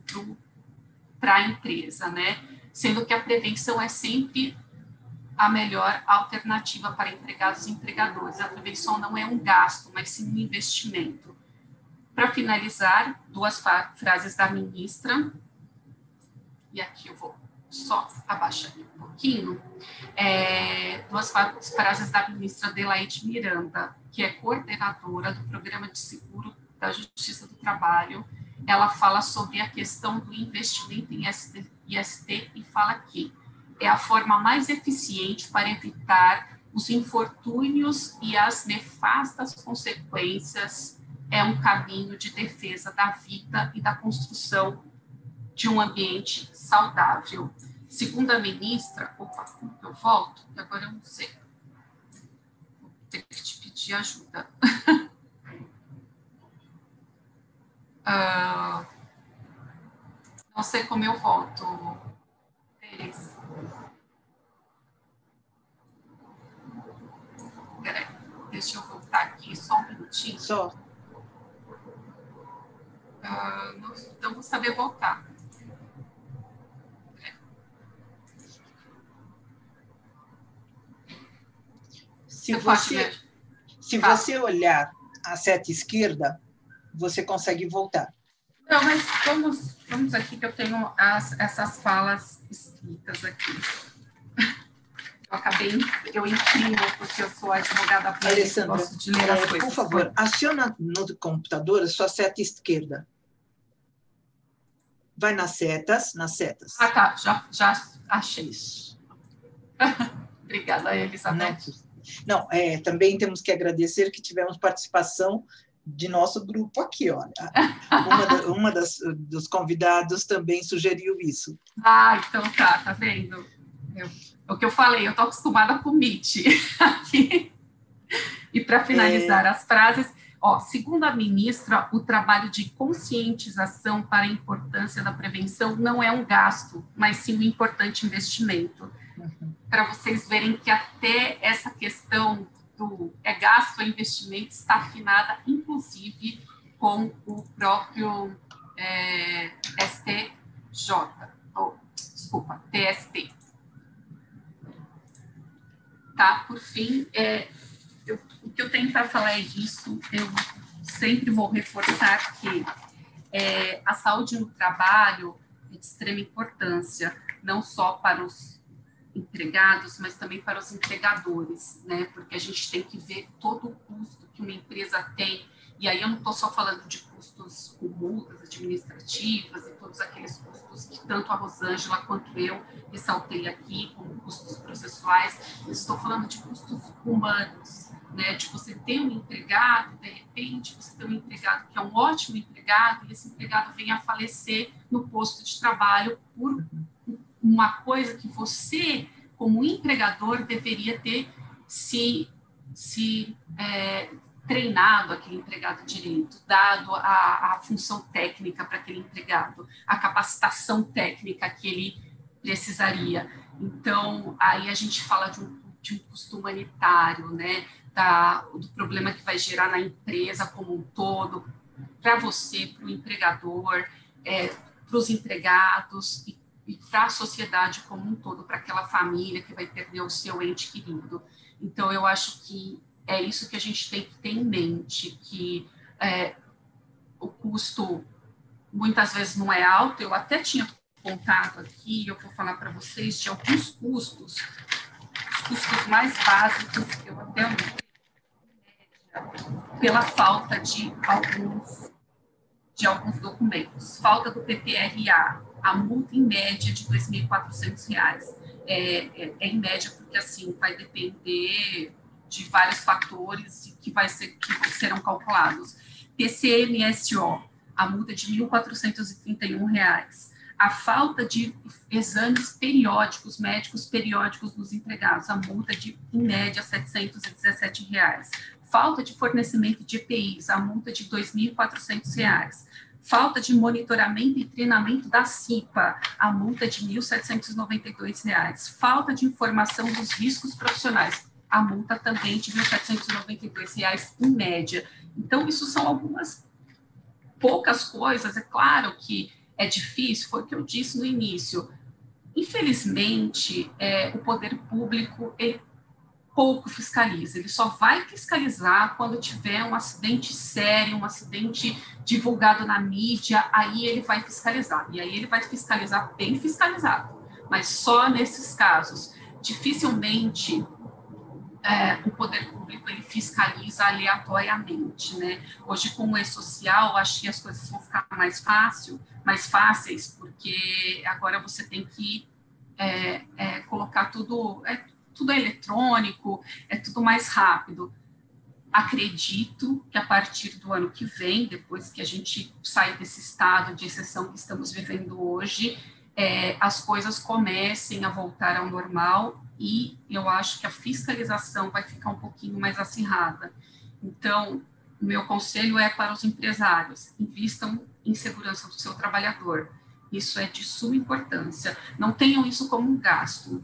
para a empresa, né? Sendo que a prevenção é sempre a melhor alternativa para empregados e empregadores. A prevenção não é um gasto, mas sim um investimento. Para finalizar, duas frases da ministra, e aqui eu vou só abaixar aqui um pouquinho, duas frases da ministra Adelaide Miranda, que é coordenadora do Programa de Seguro da Justiça do Trabalho. Ela fala sobre a questão do investimento em IST e fala que é a forma mais eficiente para evitar os infortúnios e as nefastas consequências, é um caminho de defesa da vida e da construção de um ambiente saudável. Segundo a ministra, eu volto, que agora eu não sei, vou ter que te pedir ajuda. Não sei como eu volto. Peraí, deixa eu voltar aqui só um minutinho. Só. Não vou saber voltar. Se você olhar a seta esquerda, você consegue voltar. Não, mas vamos aqui que eu tenho essas falas escritas aqui. Eu imprimo porque eu sou advogada pública, Alessandra, gosto de ler as coisas. Por favor, aciona no computador a sua seta esquerda. Vai nas setas. Tá, já achei isso. Obrigada, Elizabeth. Não, também temos que agradecer que tivemos participação de nosso grupo aqui, olha. Uma dos convidados também sugeriu isso. Então tá vendo? O que eu falei, eu estou acostumada com o Meet aqui. E para finalizar as frases, segundo a ministra, o trabalho de conscientização para a importância da prevenção não é um gasto, mas sim um importante investimento. Para vocês verem que até essa questão do gasto ou investimento está afinada, inclusive, com o próprio TST. Tá? Por fim, o que eu tenho para falar é disso. Eu sempre vou reforçar que a saúde no trabalho é de extrema importância, não só para os empregados, mas também para os empregadores, né? Porque a gente tem que ver todo o custo que uma empresa tem, e aí eu não estou só falando de custos com multas administrativas e todos aqueles custos que tanto a Rosângela quanto eu ressaltei aqui, como custos processuais, eu estou falando de custos humanos, né? De você ter um empregado, de repente, você tem um empregado que é um ótimo empregado, e esse empregado vem a falecer no posto de trabalho por uma coisa que você, como empregador, deveria ter se treinado aquele empregado direito, dado a função técnica para aquele empregado, a capacitação técnica que ele precisaria. Então, aí a gente fala de um custo humanitário, né, do problema que vai gerar na empresa como um todo, para você, para o empregador, para os empregados e para a sociedade como um todo, para aquela família que vai perder o seu ente querido. Então, eu acho que é isso que a gente tem que ter em mente, que o custo muitas vezes não é alto. Eu até tinha contado aqui, eu vou falar para vocês de alguns custos, os custos mais básicos, eu até pela falta de alguns documentos. Falta do PPRA, a multa em média de R$ 2.400. em média, porque assim vai depender de vários fatores que serão calculados. PCMSO, a multa de R$ 1.431. A falta de exames periódicos, médicos periódicos dos empregados, a multa de, em média, R$ 717. Falta de fornecimento de EPIs, a multa de R$ 2.400. Falta de monitoramento e treinamento da CIPA, a multa de R$ 1.792. Falta de informação dos riscos profissionais, a multa também de R$ 1.792 em média. Então, isso são algumas poucas coisas. É claro que é difícil, foi o que eu disse no início. Infelizmente, o poder público, ele pouco fiscaliza, ele só vai fiscalizar quando tiver um acidente sério, um acidente divulgado na mídia, aí ele vai fiscalizar, e aí ele vai fiscalizar bem fiscalizado, mas só nesses casos. Dificilmente o poder público ele fiscaliza aleatoriamente, né? Hoje, com o e-social, acho que as coisas vão ficar mais fáceis, porque agora você tem que colocar tudo eletrônico, é tudo mais rápido. Acredito que a partir do ano que vem, depois que a gente sair desse estado de exceção que estamos vivendo hoje, as coisas comecem a voltar ao normal, e eu acho que a fiscalização vai ficar um pouquinho mais acirrada. Então, o meu conselho é para os empresários: invistam em segurança do seu trabalhador. Isso é de suma importância. Não tenham isso como um gasto,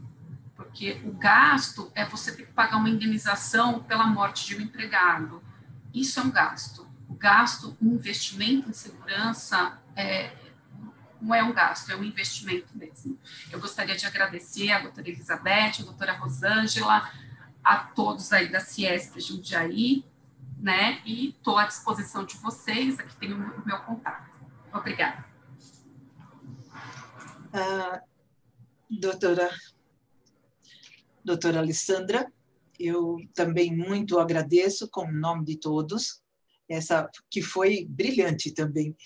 porque o gasto é você ter que pagar uma indenização pela morte de um empregado. Isso é um gasto. O gasto, um investimento em segurança, não é um gasto, é um investimento mesmo. Eu gostaria de agradecer a doutora Elizabeth, a doutora Rosângela, a todos aí da Ciesp Jundiaí, né? E estou à disposição de vocês, aqui tem o meu contato. Obrigada. Doutora Alessandra, eu também muito agradeço, com o nome de todos, essa que foi brilhante também.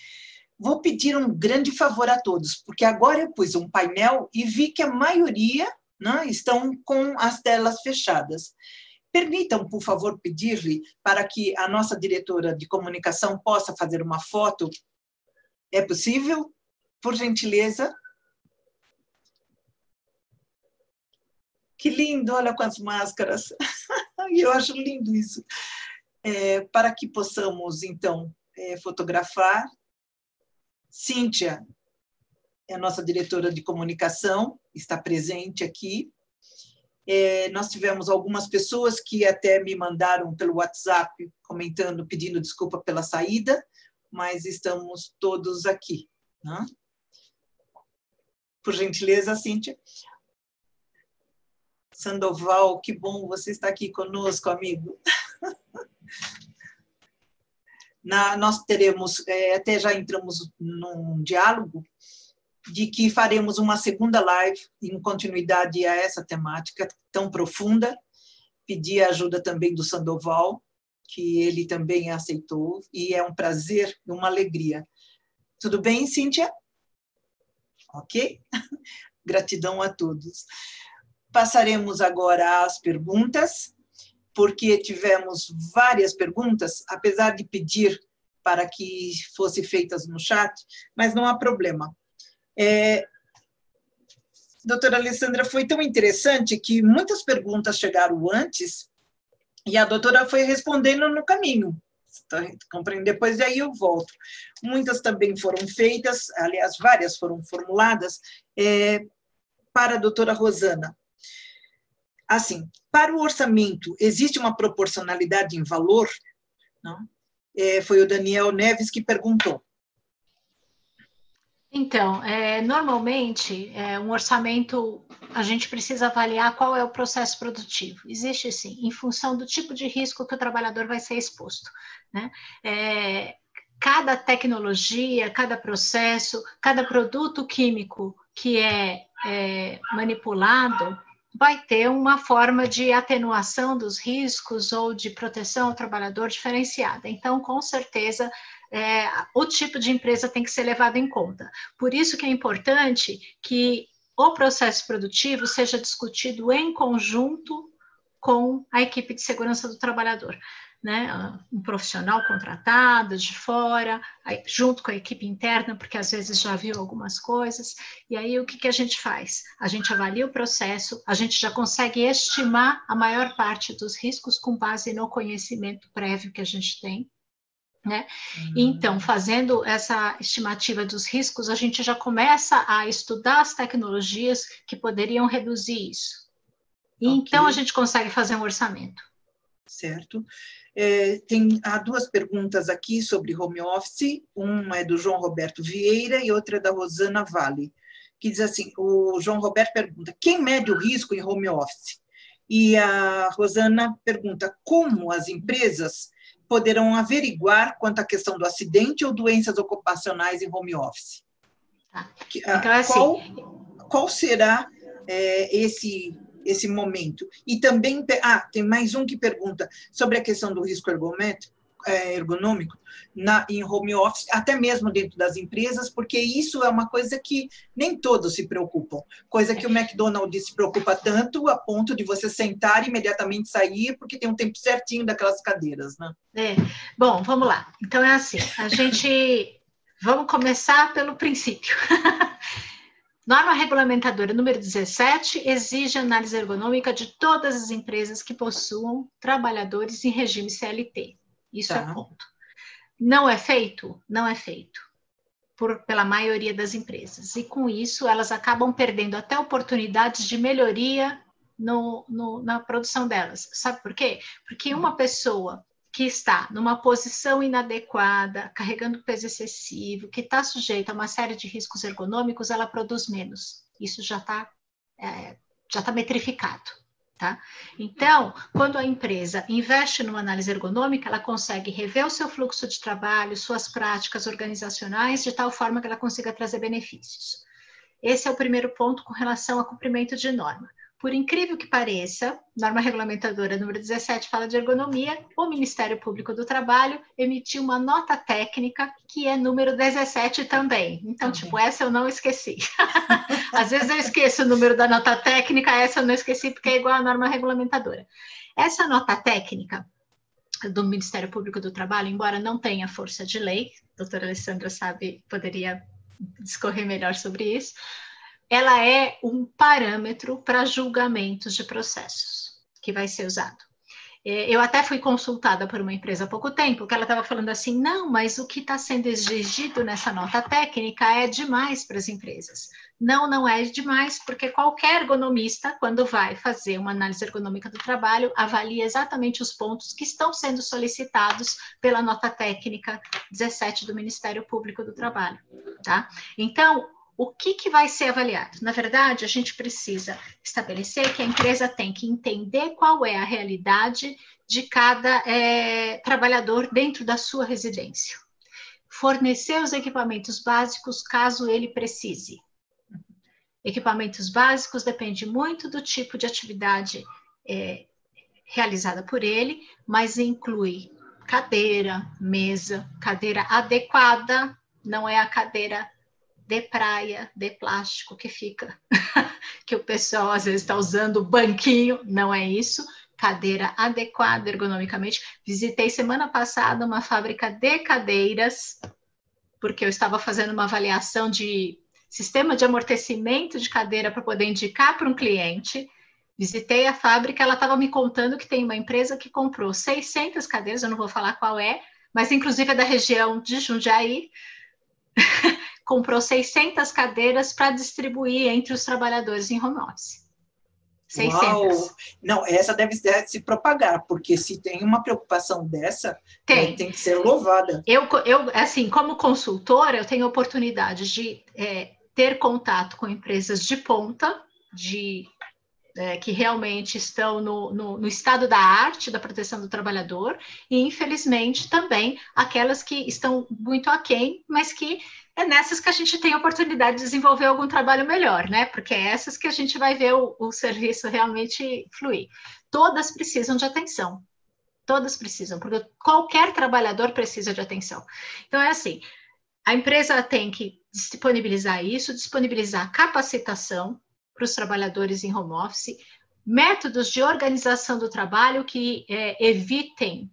Vou pedir um grande favor a todos, porque agora eu pus um painel e vi que a maioria, né, estão com as telas fechadas. Permitam, por favor, pedir-lhe para que a nossa diretora de comunicação possa fazer uma foto. É possível? Por gentileza. Que lindo, olha com as máscaras. Eu acho lindo isso. Para que possamos, então, fotografar. Cíntia, a nossa diretora de comunicação, está presente aqui. Nós tivemos algumas pessoas que até me mandaram pelo WhatsApp, comentando, pedindo desculpa pela saída, mas estamos todos aqui, né? Por gentileza, Cíntia. Sandoval, que bom você estar aqui conosco, amigo. Nós teremos, até já entramos num diálogo, de que faremos uma segunda live em continuidade a essa temática tão profunda. Pedi a ajuda também do Sandoval, que ele também aceitou, e é um prazer e uma alegria. Tudo bem, Cíntia? Ok? Gratidão a todos. Passaremos agora às perguntas, porque tivemos várias perguntas, apesar de pedir para que fossem feitas no chat, mas não há problema. Doutora Alessandra, foi tão interessante que muitas perguntas chegaram antes e a doutora foi respondendo no caminho. Compreende? Depois daí eu volto. Muitas também foram feitas, aliás, várias foram formuladas para a doutora Rosana. Assim, para o orçamento, existe uma proporcionalidade em valor? Não? Foi o Daniel Neves que perguntou. Então, normalmente, um orçamento, a gente precisa avaliar qual é o processo produtivo. Existe, sim, em função do tipo de risco que o trabalhador vai ser exposto, né? Cada tecnologia, cada processo, cada produto químico que é manipulado, vai ter uma forma de atenuação dos riscos ou de proteção ao trabalhador diferenciada. Então, com certeza, o tipo de empresa tem que ser levado em conta. Por isso que é importante que o processo produtivo seja discutido em conjunto com a equipe de segurança do trabalhador, né? Um profissional contratado de fora, junto com a equipe interna, porque às vezes já viu algumas coisas, e aí o que a gente faz? A gente avalia o processo, a gente já consegue estimar a maior parte dos riscos com base no conhecimento prévio que a gente tem, né? Então, fazendo essa estimativa dos riscos, a gente já começa a estudar as tecnologias que poderiam reduzir isso. E então a gente consegue fazer um orçamento. Certo. Há duas perguntas aqui sobre home office, uma é do João Roberto Vieira e outra é da Rosana Vale, que diz assim, o João Roberto pergunta, quem mede o risco em home office? E a Rosana pergunta, como as empresas poderão averiguar quanto à questão do acidente ou doenças ocupacionais em home office? Então, assim, qual será esse momento? E também, tem mais um que pergunta sobre a questão do risco ergonômico em home office, até mesmo dentro das empresas, porque isso é uma coisa que nem todos se preocupam, coisa que o McDonald's se preocupa tanto a ponto de você sentar e imediatamente sair, porque tem um tempo certinho daquelas cadeiras, né? Bom, vamos lá. Então é assim, vamos começar pelo princípio. Norma regulamentadora número 17 exige análise ergonômica de todas as empresas que possuam trabalhadores em regime CLT. Isso é ponto. Não é feito? Não é feito. Pela maioria das empresas. E com isso, elas acabam perdendo até oportunidades de melhoria na produção delas. Sabe por quê? Porque uma pessoa que está numa posição inadequada, carregando peso excessivo, que está sujeita a uma série de riscos ergonômicos, ela produz menos. Isso já está metrificado. Tá? Então, quando a empresa investe numa análise ergonômica, ela consegue rever o seu fluxo de trabalho, suas práticas organizacionais, de tal forma que ela consiga trazer benefícios. Esse é o primeiro ponto com relação ao cumprimento de norma. Por incrível que pareça, norma regulamentadora número 17 fala de ergonomia, o Ministério Público do Trabalho emitiu uma nota técnica que é número 17 também. Então, essa eu não esqueci. Às vezes eu esqueço o número da nota técnica, essa eu não esqueci porque é igual à norma regulamentadora. Essa nota técnica do Ministério Público do Trabalho, embora não tenha força de lei, a doutora Alessandra poderia discorrer melhor sobre isso, ela é um parâmetro para julgamentos de processos que vai ser usado. Eu até fui consultada por uma empresa há pouco tempo, que ela estava falando assim, não, mas o que está sendo exigido nessa nota técnica é demais para as empresas. Não, não é demais, porque qualquer ergonomista, quando vai fazer uma análise ergonômica do trabalho, avalia exatamente os pontos que estão sendo solicitados pela nota técnica 17 do Ministério Público do Trabalho. Tá? Então, o que vai ser avaliado? Na verdade, a gente precisa estabelecer que a empresa tem que entender qual é a realidade de cada trabalhador dentro da sua residência. Fornecer os equipamentos básicos caso ele precise. Equipamentos básicos depende muito do tipo de atividade realizada por ele, mas inclui cadeira, mesa, cadeira adequada, não é a cadeira de praia, de plástico que fica, que o pessoal às vezes está usando banquinho, não é isso, cadeira adequada ergonomicamente. Visitei semana passada uma fábrica de cadeiras, porque eu estava fazendo uma avaliação de sistema de amortecimento de cadeira para poder indicar para um cliente. Visitei a fábrica, ela estava me contando que tem uma empresa que comprou 600 cadeiras, eu não vou falar qual é, mas inclusive é da região de Jundiaí, comprou 600 cadeiras para distribuir entre os trabalhadores em home office. 600. Uau! Não, essa deve se propagar, porque se tem uma preocupação dessa, tem que ser louvada. Eu, assim, como consultora, eu tenho a oportunidade de ter contato com empresas de ponta, que realmente estão no estado da arte da proteção do trabalhador, e infelizmente também aquelas que estão muito aquém, mas que é nessas que a gente tem a oportunidade de desenvolver algum trabalho melhor, né? Porque é essas que a gente vai ver o serviço realmente fluir. Todas precisam de atenção. Todas precisam, porque qualquer trabalhador precisa de atenção. Então, é assim, a empresa tem que disponibilizar isso, disponibilizar capacitação, para os trabalhadores em home office, métodos de organização do trabalho que evitem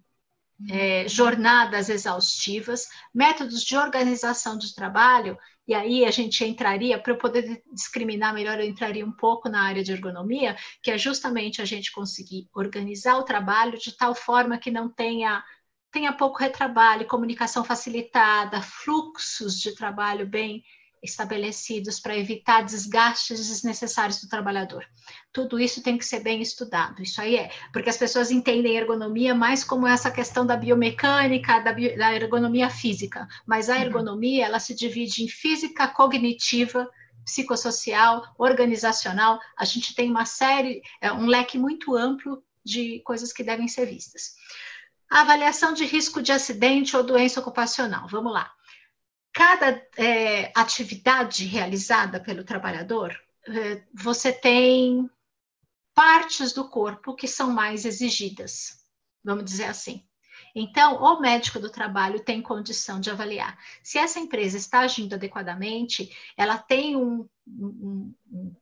jornadas exaustivas, métodos de organização do trabalho, e aí a gente entraria, para eu poder discriminar melhor, eu entraria um pouco na área de ergonomia, que é justamente a gente conseguir organizar o trabalho de tal forma que não tenha pouco retrabalho, comunicação facilitada, fluxos de trabalho bem estabelecidos para evitar desgastes desnecessários do trabalhador. Tudo isso tem que ser bem estudado, isso aí porque as pessoas entendem ergonomia mais como essa questão da biomecânica, da ergonomia física, mas a ergonomia, ela se divide em física, cognitiva, psicossocial, organizacional, a gente tem uma série, um leque muito amplo de coisas que devem ser vistas. A avaliação de risco de acidente ou doença ocupacional, vamos lá. Cada atividade realizada pelo trabalhador, você tem partes do corpo que são mais exigidas, vamos dizer assim. Então, o médico do trabalho tem condição de avaliar. Se essa empresa está agindo adequadamente, ela tem um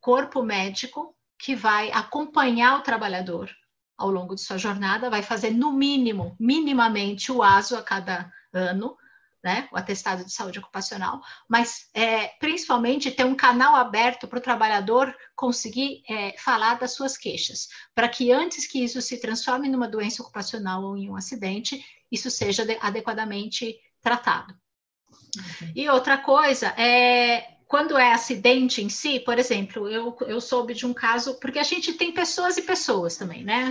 corpo médico que vai acompanhar o trabalhador ao longo de sua jornada, vai fazer no mínimo, minimamente, o ASO a cada ano, né, o atestado de saúde ocupacional, mas principalmente ter um canal aberto para o trabalhador conseguir falar das suas queixas, para que antes que isso se transforme numa doença ocupacional ou em um acidente, isso seja adequadamente tratado. E outra coisa, quando é acidente em si, por exemplo, eu soube de um caso, porque a gente tem pessoas e pessoas também, né?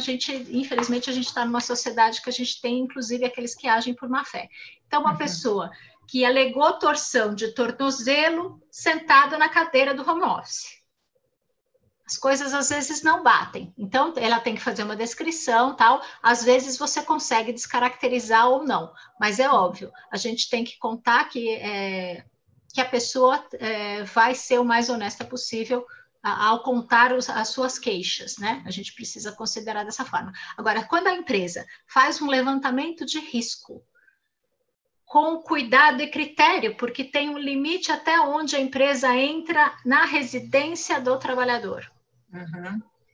Infelizmente, a gente está numa sociedade que a gente tem, inclusive, aqueles que agem por má fé. Então, uma pessoa que alegou torção de tornozelo sentada na cadeira do home office. As coisas, às vezes, não batem. Então, ela tem que fazer uma descrição, tal. Às vezes, você consegue descaracterizar ou não. Mas é óbvio, a gente tem que contar que a pessoa vai ser o mais honesta possível ao contar as suas queixas, né? A gente precisa considerar dessa forma. Agora, quando a empresa faz um levantamento de risco, com cuidado e critério, porque tem um limite até onde a empresa entra na residência do trabalhador.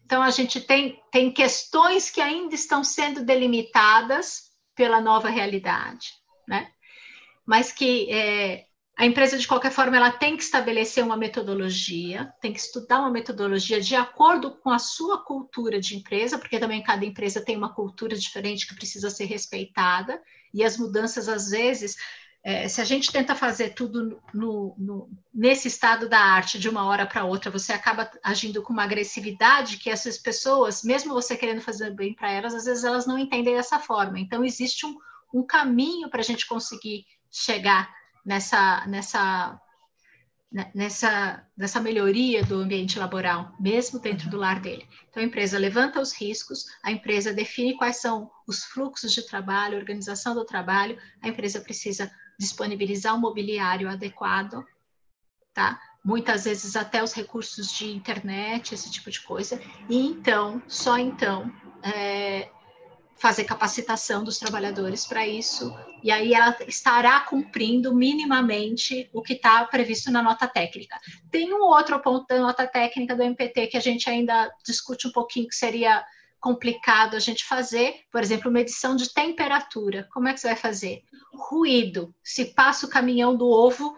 Então, a gente tem questões que ainda estão sendo delimitadas pela nova realidade, né? Mas que a empresa, de qualquer forma, ela tem que estabelecer uma metodologia, tem que estudar uma metodologia de acordo com a sua cultura de empresa, porque também cada empresa tem uma cultura diferente que precisa ser respeitada, e as mudanças, às vezes, se a gente tenta fazer tudo nesse estado da arte, de uma hora para outra, você acaba agindo com uma agressividade que essas pessoas, mesmo você querendo fazer bem para elas, às vezes elas não entendem dessa forma. Então, existe um caminho para a gente conseguir chegar nessa melhoria do ambiente laboral, mesmo dentro do lar dele. Então, a empresa levanta os riscos, a empresa define quais são os fluxos de trabalho, a organização do trabalho, a empresa precisa disponibilizar um mobiliário adequado, tá? Muitas vezes até os recursos de internet, esse tipo de coisa, e então, só então, fazer capacitação dos trabalhadores para isso, e aí ela estará cumprindo minimamente o que está previsto na nota técnica. Tem um outro ponto da nota técnica do MPT que a gente ainda discute um pouquinho, que seria complicado a gente fazer, por exemplo, medição de temperatura. Como é que você vai fazer? Ruído. Se passa o caminhão do ovo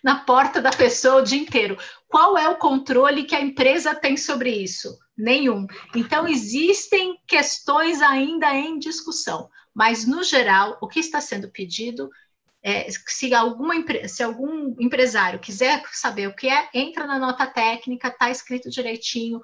na porta da pessoa o dia inteiro. Qual é o controle que a empresa tem sobre isso? Nenhum. Então, existem questões ainda em discussão, mas, no geral, o que está sendo pedido se algum empresário quiser saber o que entra na nota técnica, está escrito direitinho.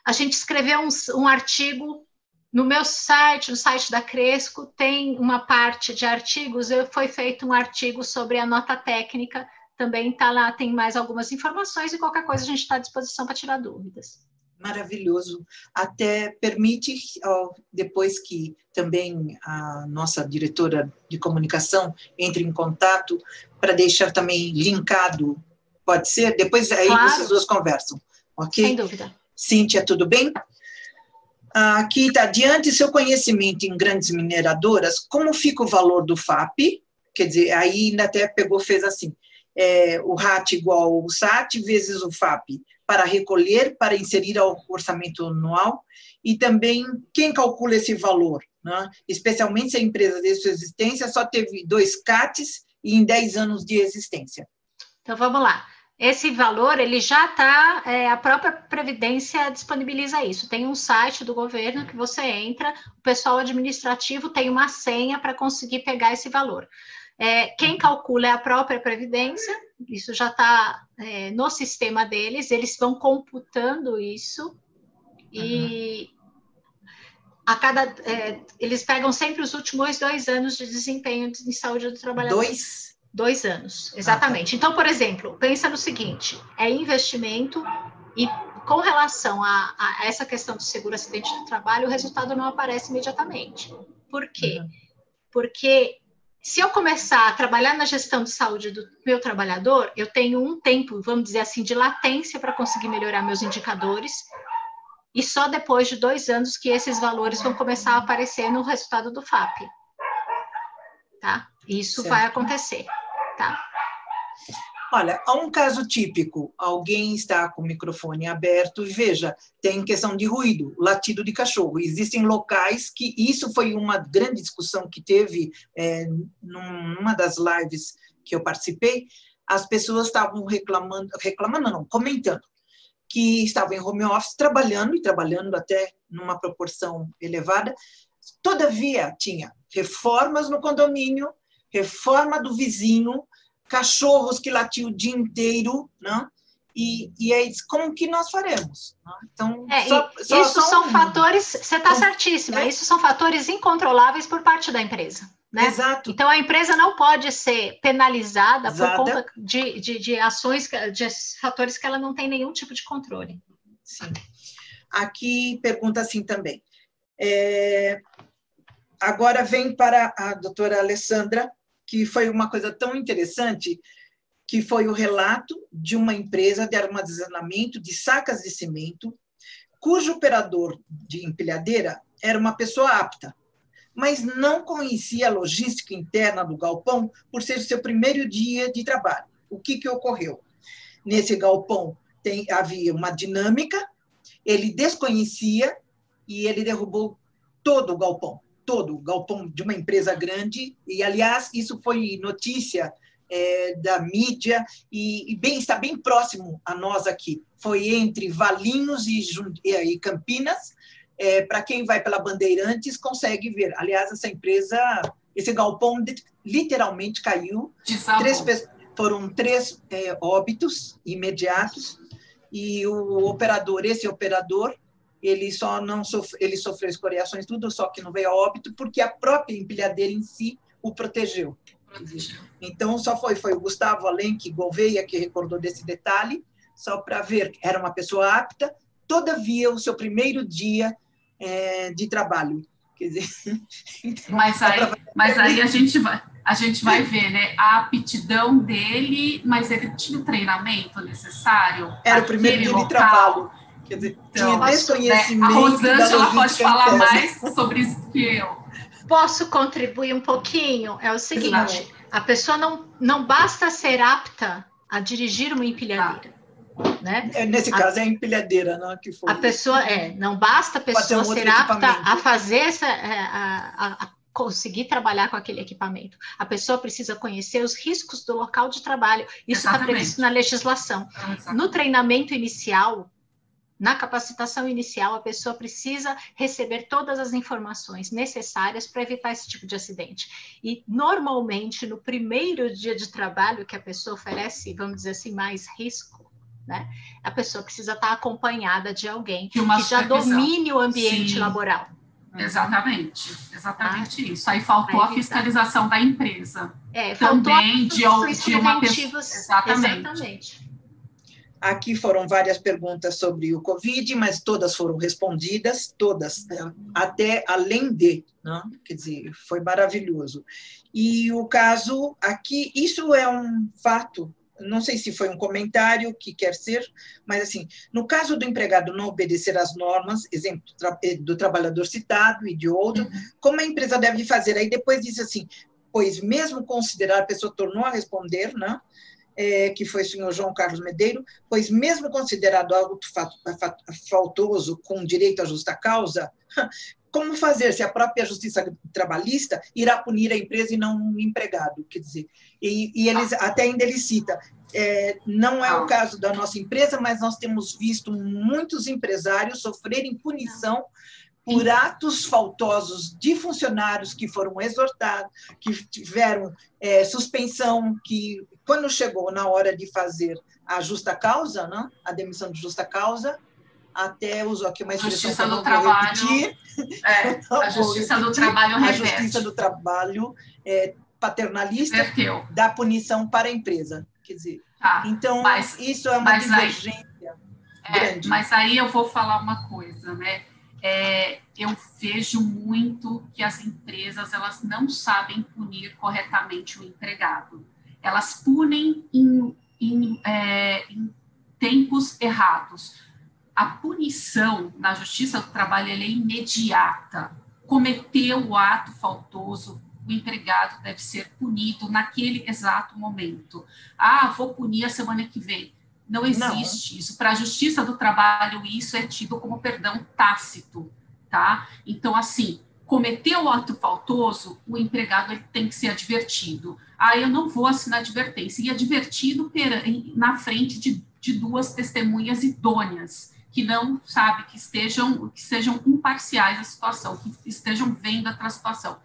A gente escreveu um artigo no meu site, no site da Cresco, tem uma parte de artigos, foi feito um artigo sobre a nota técnica, também está lá, tem mais algumas informações, e qualquer coisa a gente está à disposição para tirar dúvidas. Maravilhoso. Até permite, depois que também a nossa diretora de comunicação entre em contato, para deixar também linkado, pode ser? Depois aí claro. Vocês duas conversam, ok? Sem dúvida. Cíntia, tudo bem? Aqui está, diante seu conhecimento em grandes mineradoras, como fica o valor do FAP? Quer dizer, aí ainda até fez assim, o RAT igual o SAT vezes o FAP, para recolher, para inserir ao orçamento anual, e também quem calcula esse valor, né? Especialmente se a empresa de sua existência só teve 2 CATs e em 10 anos de existência. Então, vamos lá. Esse valor, ele já está, a própria Previdência disponibiliza isso. Tem um site do governo que você entra, o pessoal administrativo tem uma senha para conseguir pegar esse valor. Quem calcula é a própria Previdência, isso já está no sistema deles, eles vão computando isso, e eles pegam sempre os últimos 2 anos de desempenho em saúde do trabalhador. 2 anos, exatamente. Então, por exemplo, pensa no seguinte, é investimento e com relação a essa questão do seguro acidente de trabalho, o resultado não aparece imediatamente. Por quê? Porque se eu começar a trabalhar na gestão de saúde do meu trabalhador, eu tenho um tempo, vamos dizer assim, de latência para conseguir melhorar meus indicadores, e só depois de 2 anos que esses valores vão começar a aparecer no resultado do FAP. Tá? Isso vai acontecer. Tá? Olha, há um caso típico, alguém está com o microfone aberto, e veja, tem questão de ruído, latido de cachorro. Existem locais que, isso foi uma grande discussão que teve numa das lives que eu participei, as pessoas estavam comentando, que estavam em home office trabalhando até numa proporção elevada, todavia tinha reformas no condomínio, reforma do vizinho, cachorros que latiam o dia inteiro, né? E aí, como que nós faremos? Então, isso são fatores, você está certíssima, isso são fatores incontroláveis por parte da empresa. Né? Exato. Então, a empresa não pode ser penalizada por conta de ações, de fatores que ela não tem nenhum tipo de controle. Sim. Aqui pergunta assim também. Agora vem para a doutora Alessandra, que foi uma coisa tão interessante, que foi o relato de uma empresa de armazenamento de sacas de cimento, cujo operador de empilhadeira era uma pessoa apta, mas não conhecia a logística interna do galpão por ser o seu primeiro dia de trabalho. O que ocorreu? Nesse galpão havia uma dinâmica, ele desconhecia e ele derrubou todo o galpão de uma empresa grande, e, aliás, isso foi notícia da mídia, e está bem próximo a nós aqui. Foi entre Valinhos e Campinas. Para quem vai pela Bandeirantes, consegue ver. Aliás, esse galpão literalmente caiu. Foram 3 óbitos imediatos, e esse operador, ele sofreu escoriações, tudo, só que não veio a óbito, porque a própria empilhadeira em si o protegeu. Então, só foi o Gustavo Alenque Gouveia que recordou desse detalhe, só para ver, era uma pessoa apta, todavia, o seu primeiro dia de trabalho. Quer dizer, então, mas aí a gente vai ver, né, a aptidão dele, mas ele tinha o treinamento necessário. Era o primeiro dia de trabalho. Quer dizer, tinha desconhecimento. A Rosângela pode falar mais sobre isso que eu. Posso contribuir um pouquinho? É o seguinte, a pessoa não basta ser apta a dirigir uma empilhadeira. Né? Nesse caso é a empilhadeira, não que foi. A pessoa não basta a pessoa ser apta a fazer a conseguir trabalhar com aquele equipamento. A pessoa precisa conhecer os riscos do local de trabalho. Isso está previsto na legislação. No treinamento inicial, na capacitação inicial, a pessoa precisa receber todas as informações necessárias para evitar esse tipo de acidente. E, normalmente, no primeiro dia de trabalho que a pessoa oferece, vamos dizer assim, mais risco, né? A pessoa precisa estar acompanhada de alguém que já domine o ambiente laboral. Exatamente isso. Aí faltou a fiscalização da empresa. Também de uma pessoa. Exatamente. Aqui foram várias perguntas sobre o Covid, mas todas foram respondidas, todas, até além de, né? Quer dizer, foi maravilhoso. E o caso aqui, isso é um fato, não sei se foi um comentário que quer ser, mas assim, no caso do empregado não obedecer às normas, exemplo do trabalhador citado e de outro, como a empresa deve fazer? Aí depois diz assim, pois mesmo considerar, a pessoa tornou a responder, né? que foi o senhor João Carlos Medeiros, pois mesmo considerado algo faltoso com direito à justa causa, como fazer se a própria justiça trabalhista irá punir a empresa e não o empregado? Quer dizer, e eles, até ainda ele cita, não é o caso da nossa empresa, mas nós temos visto muitos empresários sofrerem punição por atos faltosos de funcionários que foram exortados, que tiveram suspensão, que quando chegou na hora de fazer a justa causa, né, a demissão de justa causa, até usou aqui uma expressão que eu não vou repetir. A Justiça do Trabalho reverte. A Justiça do Trabalho paternalista Inverteu. dá punição para a empresa. Quer dizer, então, isso é uma divergência grande. Mas aí eu vou falar uma coisa, né? Eu vejo muito que as empresas elas não sabem punir corretamente o empregado. Elas punem em tempos errados. A punição na Justiça do Trabalho ela é imediata. Cometeu o ato faltoso, o empregado deve ser punido naquele exato momento. Vou punir a semana que vem. Não existe isso. Para a Justiça do Trabalho, isso é tido como perdão tácito, tá? Então, assim, cometeu o ato faltoso, o empregado ele tem que ser advertido. Eu não vou assinar advertência. E advertido na frente de duas testemunhas idôneas, que não, sabe, que sejam imparciais à situação, que estejam vendo a situação.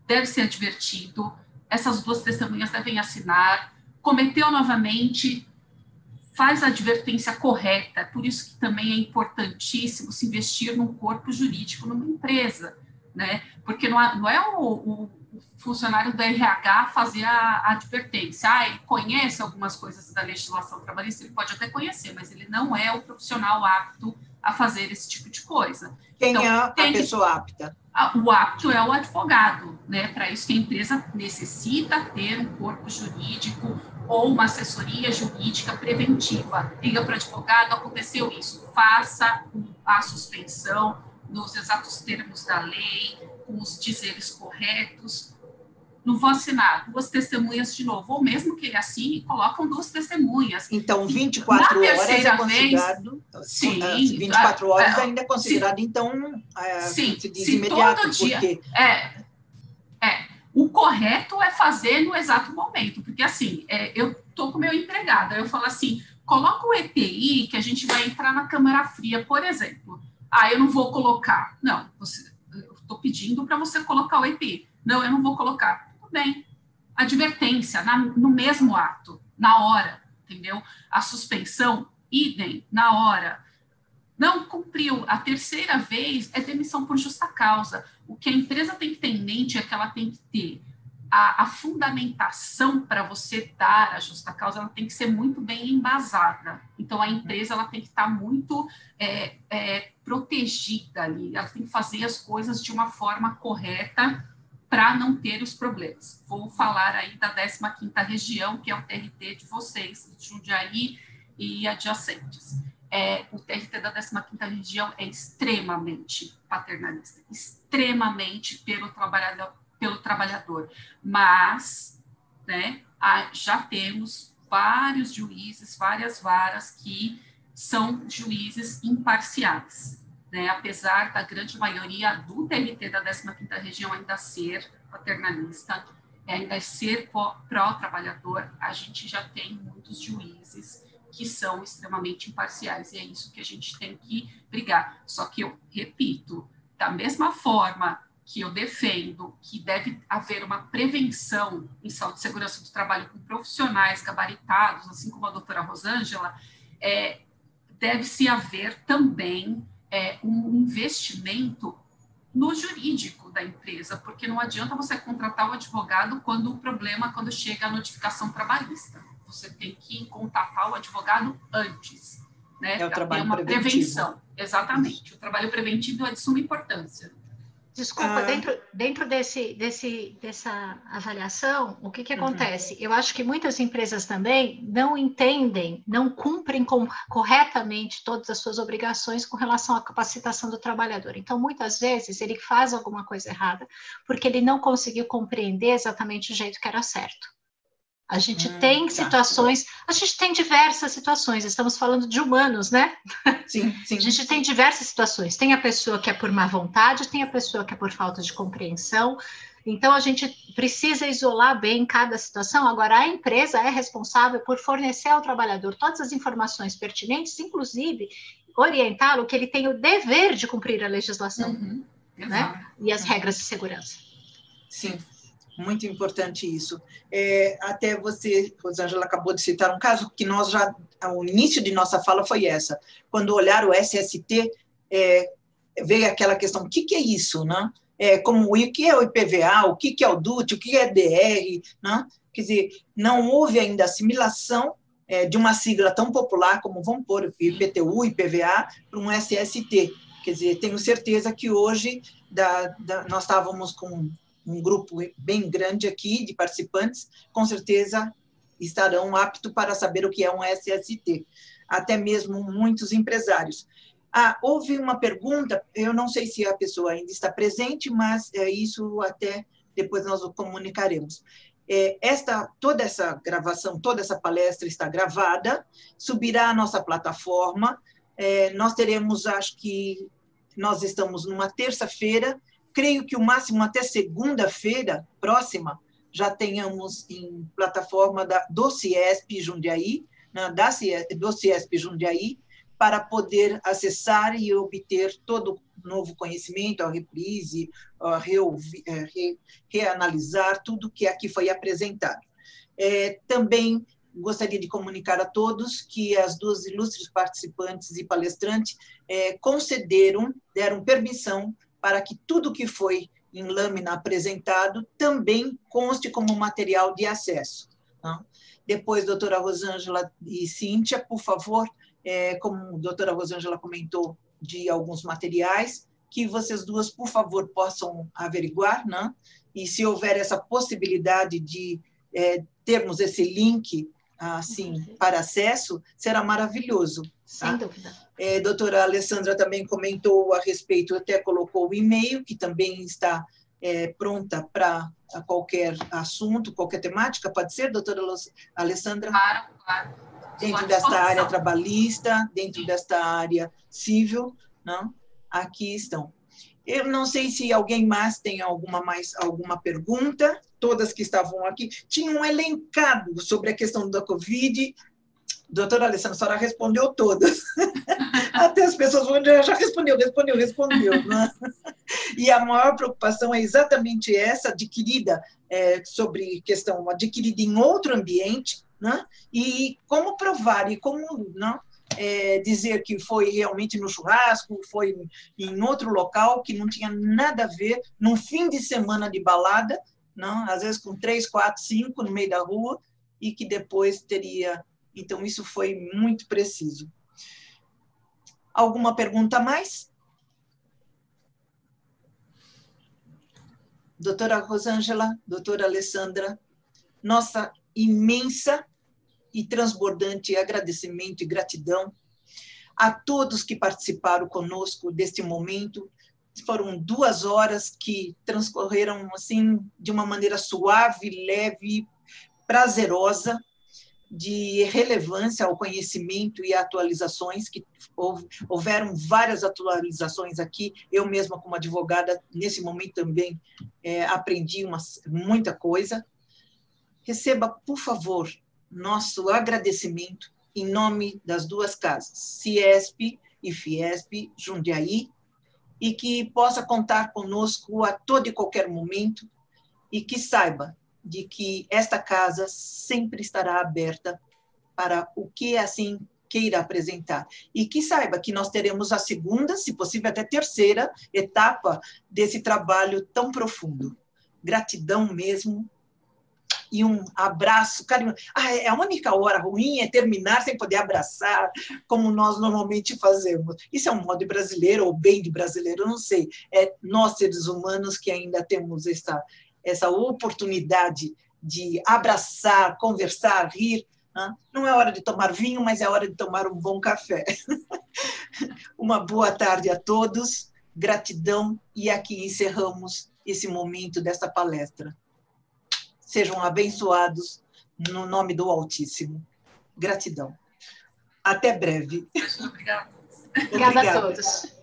Deve ser advertido, essas duas testemunhas devem assinar, cometeu novamente, faz a advertência correta, por isso que também é importantíssimo se investir num corpo jurídico numa empresa, né? Porque não é o funcionário do RH fazer a advertência. Ele conhece algumas coisas da legislação trabalhista, ele pode até conhecer, mas ele não é o profissional apto a fazer esse tipo de coisa. Quem é a pessoa apta? O apto é o advogado, né? Para isso que a empresa necessita ter um corpo jurídico ou uma assessoria jurídica preventiva. Liga para o advogado, aconteceu isso, faça a suspensão nos exatos termos da lei, com os dizeres corretos. Não vou assinar, duas testemunhas de novo, ou mesmo que ele assine, colocam duas testemunhas. Então, 24 horas é considerado... Sim. 24 horas ainda é considerado, então, se diz imediato, todo dia, porque... O correto é fazer no exato momento, porque assim, eu estou com o meu empregado, eu falo assim, coloca o EPI que a gente vai entrar na câmara fria, por exemplo. Eu não vou colocar. Não, eu estou pedindo para você colocar o EPI. Não, eu não vou colocar. Tudo bem. Advertência, no mesmo ato, na hora, entendeu? A suspensão, idem, na hora. Não cumpriu. A terceira vez é demissão por justa causa. O que a empresa tem que ter em mente é que ela tem que ter a fundamentação para você dar a justa causa, ela tem que ser muito bem embasada. Então, a empresa ela tem que estar muito protegida ali, ela tem que fazer as coisas de uma forma correta para não ter os problemas. Vou falar aí da 15ª região, que é o TRT de vocês, Jundiaí e adjacentes. O TRT da 15ª região é extremamente paternalista, extremamente pelo trabalhador, mas, né, já temos vários juízes, várias varas que são juízes imparciais, né, apesar da grande maioria do TRT da 15ª região ainda ser paternalista, ainda ser pró-trabalhador, a gente já tem muitos juízes que são extremamente imparciais, e é isso que a gente tem que brigar. Só que eu repito, da mesma forma que eu defendo que deve haver uma prevenção em saúde e segurança do trabalho com profissionais gabaritados, assim como a doutora Rosângela, deve-se haver também um investimento no jurídico da empresa, porque não adianta você contratar o advogado quando chega a notificação trabalhista. Você tem que contatar o advogado antes, né? O trabalho ter uma preventivo. Prevenção. Exatamente. O trabalho preventivo é de suma importância. Desculpa, dentro dessa avaliação, o que acontece? Eu acho que muitas empresas também não entendem, não cumprem corretamente todas as suas obrigações com relação à capacitação do trabalhador. Então, muitas vezes, ele faz alguma coisa errada porque ele não conseguiu compreender exatamente o jeito que era certo. A gente tem situações, a gente tem diversas situações, estamos falando de humanos, né? Sim, sim. A gente tem diversas situações. Tem a pessoa que é por má vontade, tem a pessoa que é por falta de compreensão. Então, a gente precisa isolar bem cada situação. Agora, a empresa é responsável por fornecer ao trabalhador todas as informações pertinentes, inclusive orientá-lo que ele tem o dever de cumprir a legislação, né? E as regras de segurança. Sim. Muito importante isso. Até você, Rosângela, acabou de citar um caso que nós já, o início de nossa fala foi essa. Quando olharam o SST, veio aquela questão, o que é isso, né? O que é o IPVA, o que é o DUT, o que é DR, né? Quer dizer, não houve ainda assimilação de uma sigla tão popular como, vamos pôr, IPTU, IPVA, para um SST. Quer dizer, tenho certeza que hoje nós estávamos com um grupo bem grande aqui de participantes, com certeza estarão aptos para saber o que é um SST, até mesmo muitos empresários. Houve uma pergunta, eu não sei se a pessoa ainda está presente, mas isso até depois nós o comunicaremos. Toda essa gravação, toda essa palestra está gravada, subirá à nossa plataforma, nós teremos, acho que nós estamos numa terça-feira, creio que o máximo até segunda-feira próxima já tenhamos em plataforma do CIESP Jundiaí, do CIESP Jundiaí, para poder acessar e obter todo o novo conhecimento, a reprise, reanalisar tudo que aqui foi apresentado. Também gostaria de comunicar a todos que as duas ilustres participantes e palestrantes deram permissão para que tudo que foi em lâmina apresentado também conste como material de acesso. Tá? Depois, doutora Rosângela e Cíntia, por favor, como a doutora Rosângela comentou de alguns materiais, que vocês duas, por favor, possam averiguar, né? E se houver essa possibilidade de termos esse link assim, para acesso, será maravilhoso. Tá? Sem dúvida. Doutora Alessandra também comentou a respeito, até colocou o e-mail, que também está pronta para qualquer assunto, qualquer temática, pode ser, doutora Alessandra? Claro, claro. Dentro desta área trabalhista, dentro desta área civil, não? Aqui estão. Eu não sei se alguém mais tem alguma pergunta, todas que estavam aqui tinham elencado sobre a questão da Covid. Doutora Alessandra, a senhora respondeu todas. Até as pessoas vão dizer, já respondeu. Né? E a maior preocupação é exatamente essa, adquirida em outro ambiente, né? E como provar, e como não, dizer que foi realmente no churrasco, foi em outro local, que não tinha nada a ver, num fim de semana de balada, não? Às vezes com 3, 4, 5 no meio da rua, e que depois teria... Então, isso foi muito preciso. Alguma pergunta a mais? Doutora Rosângela, doutora Alessandra, nossa imensa e transbordante agradecimento e gratidão a todos que participaram conosco deste momento. Foram 2 horas que transcorreram assim de uma maneira suave, leve, prazerosa, de relevância ao conhecimento e atualizações, que houveram várias atualizações aqui. Eu mesma, como advogada, nesse momento também aprendi muita coisa. Receba, por favor, nosso agradecimento em nome das 2 casas, CIESP e FIESP Jundiaí, e que possa contar conosco a todo e qualquer momento, e que saiba de que esta casa sempre estará aberta para o que assim queira apresentar. E que saiba que nós teremos a segunda, se possível até terceira, etapa desse trabalho tão profundo. Gratidão mesmo, e um abraço carinhoso. A única hora ruim é terminar sem poder abraçar, como nós normalmente fazemos. Isso é um modo brasileiro, ou bem de brasileiro, eu não sei. Nós, seres humanos, que ainda temos essa oportunidade de abraçar, conversar, rir. Não é hora de tomar vinho, mas é hora de tomar um bom café. Uma boa tarde a todos, gratidão, e aqui encerramos esse momento desta palestra. Sejam abençoados no nome do Altíssimo. Gratidão. Até breve. Obrigada. Obrigada a todos.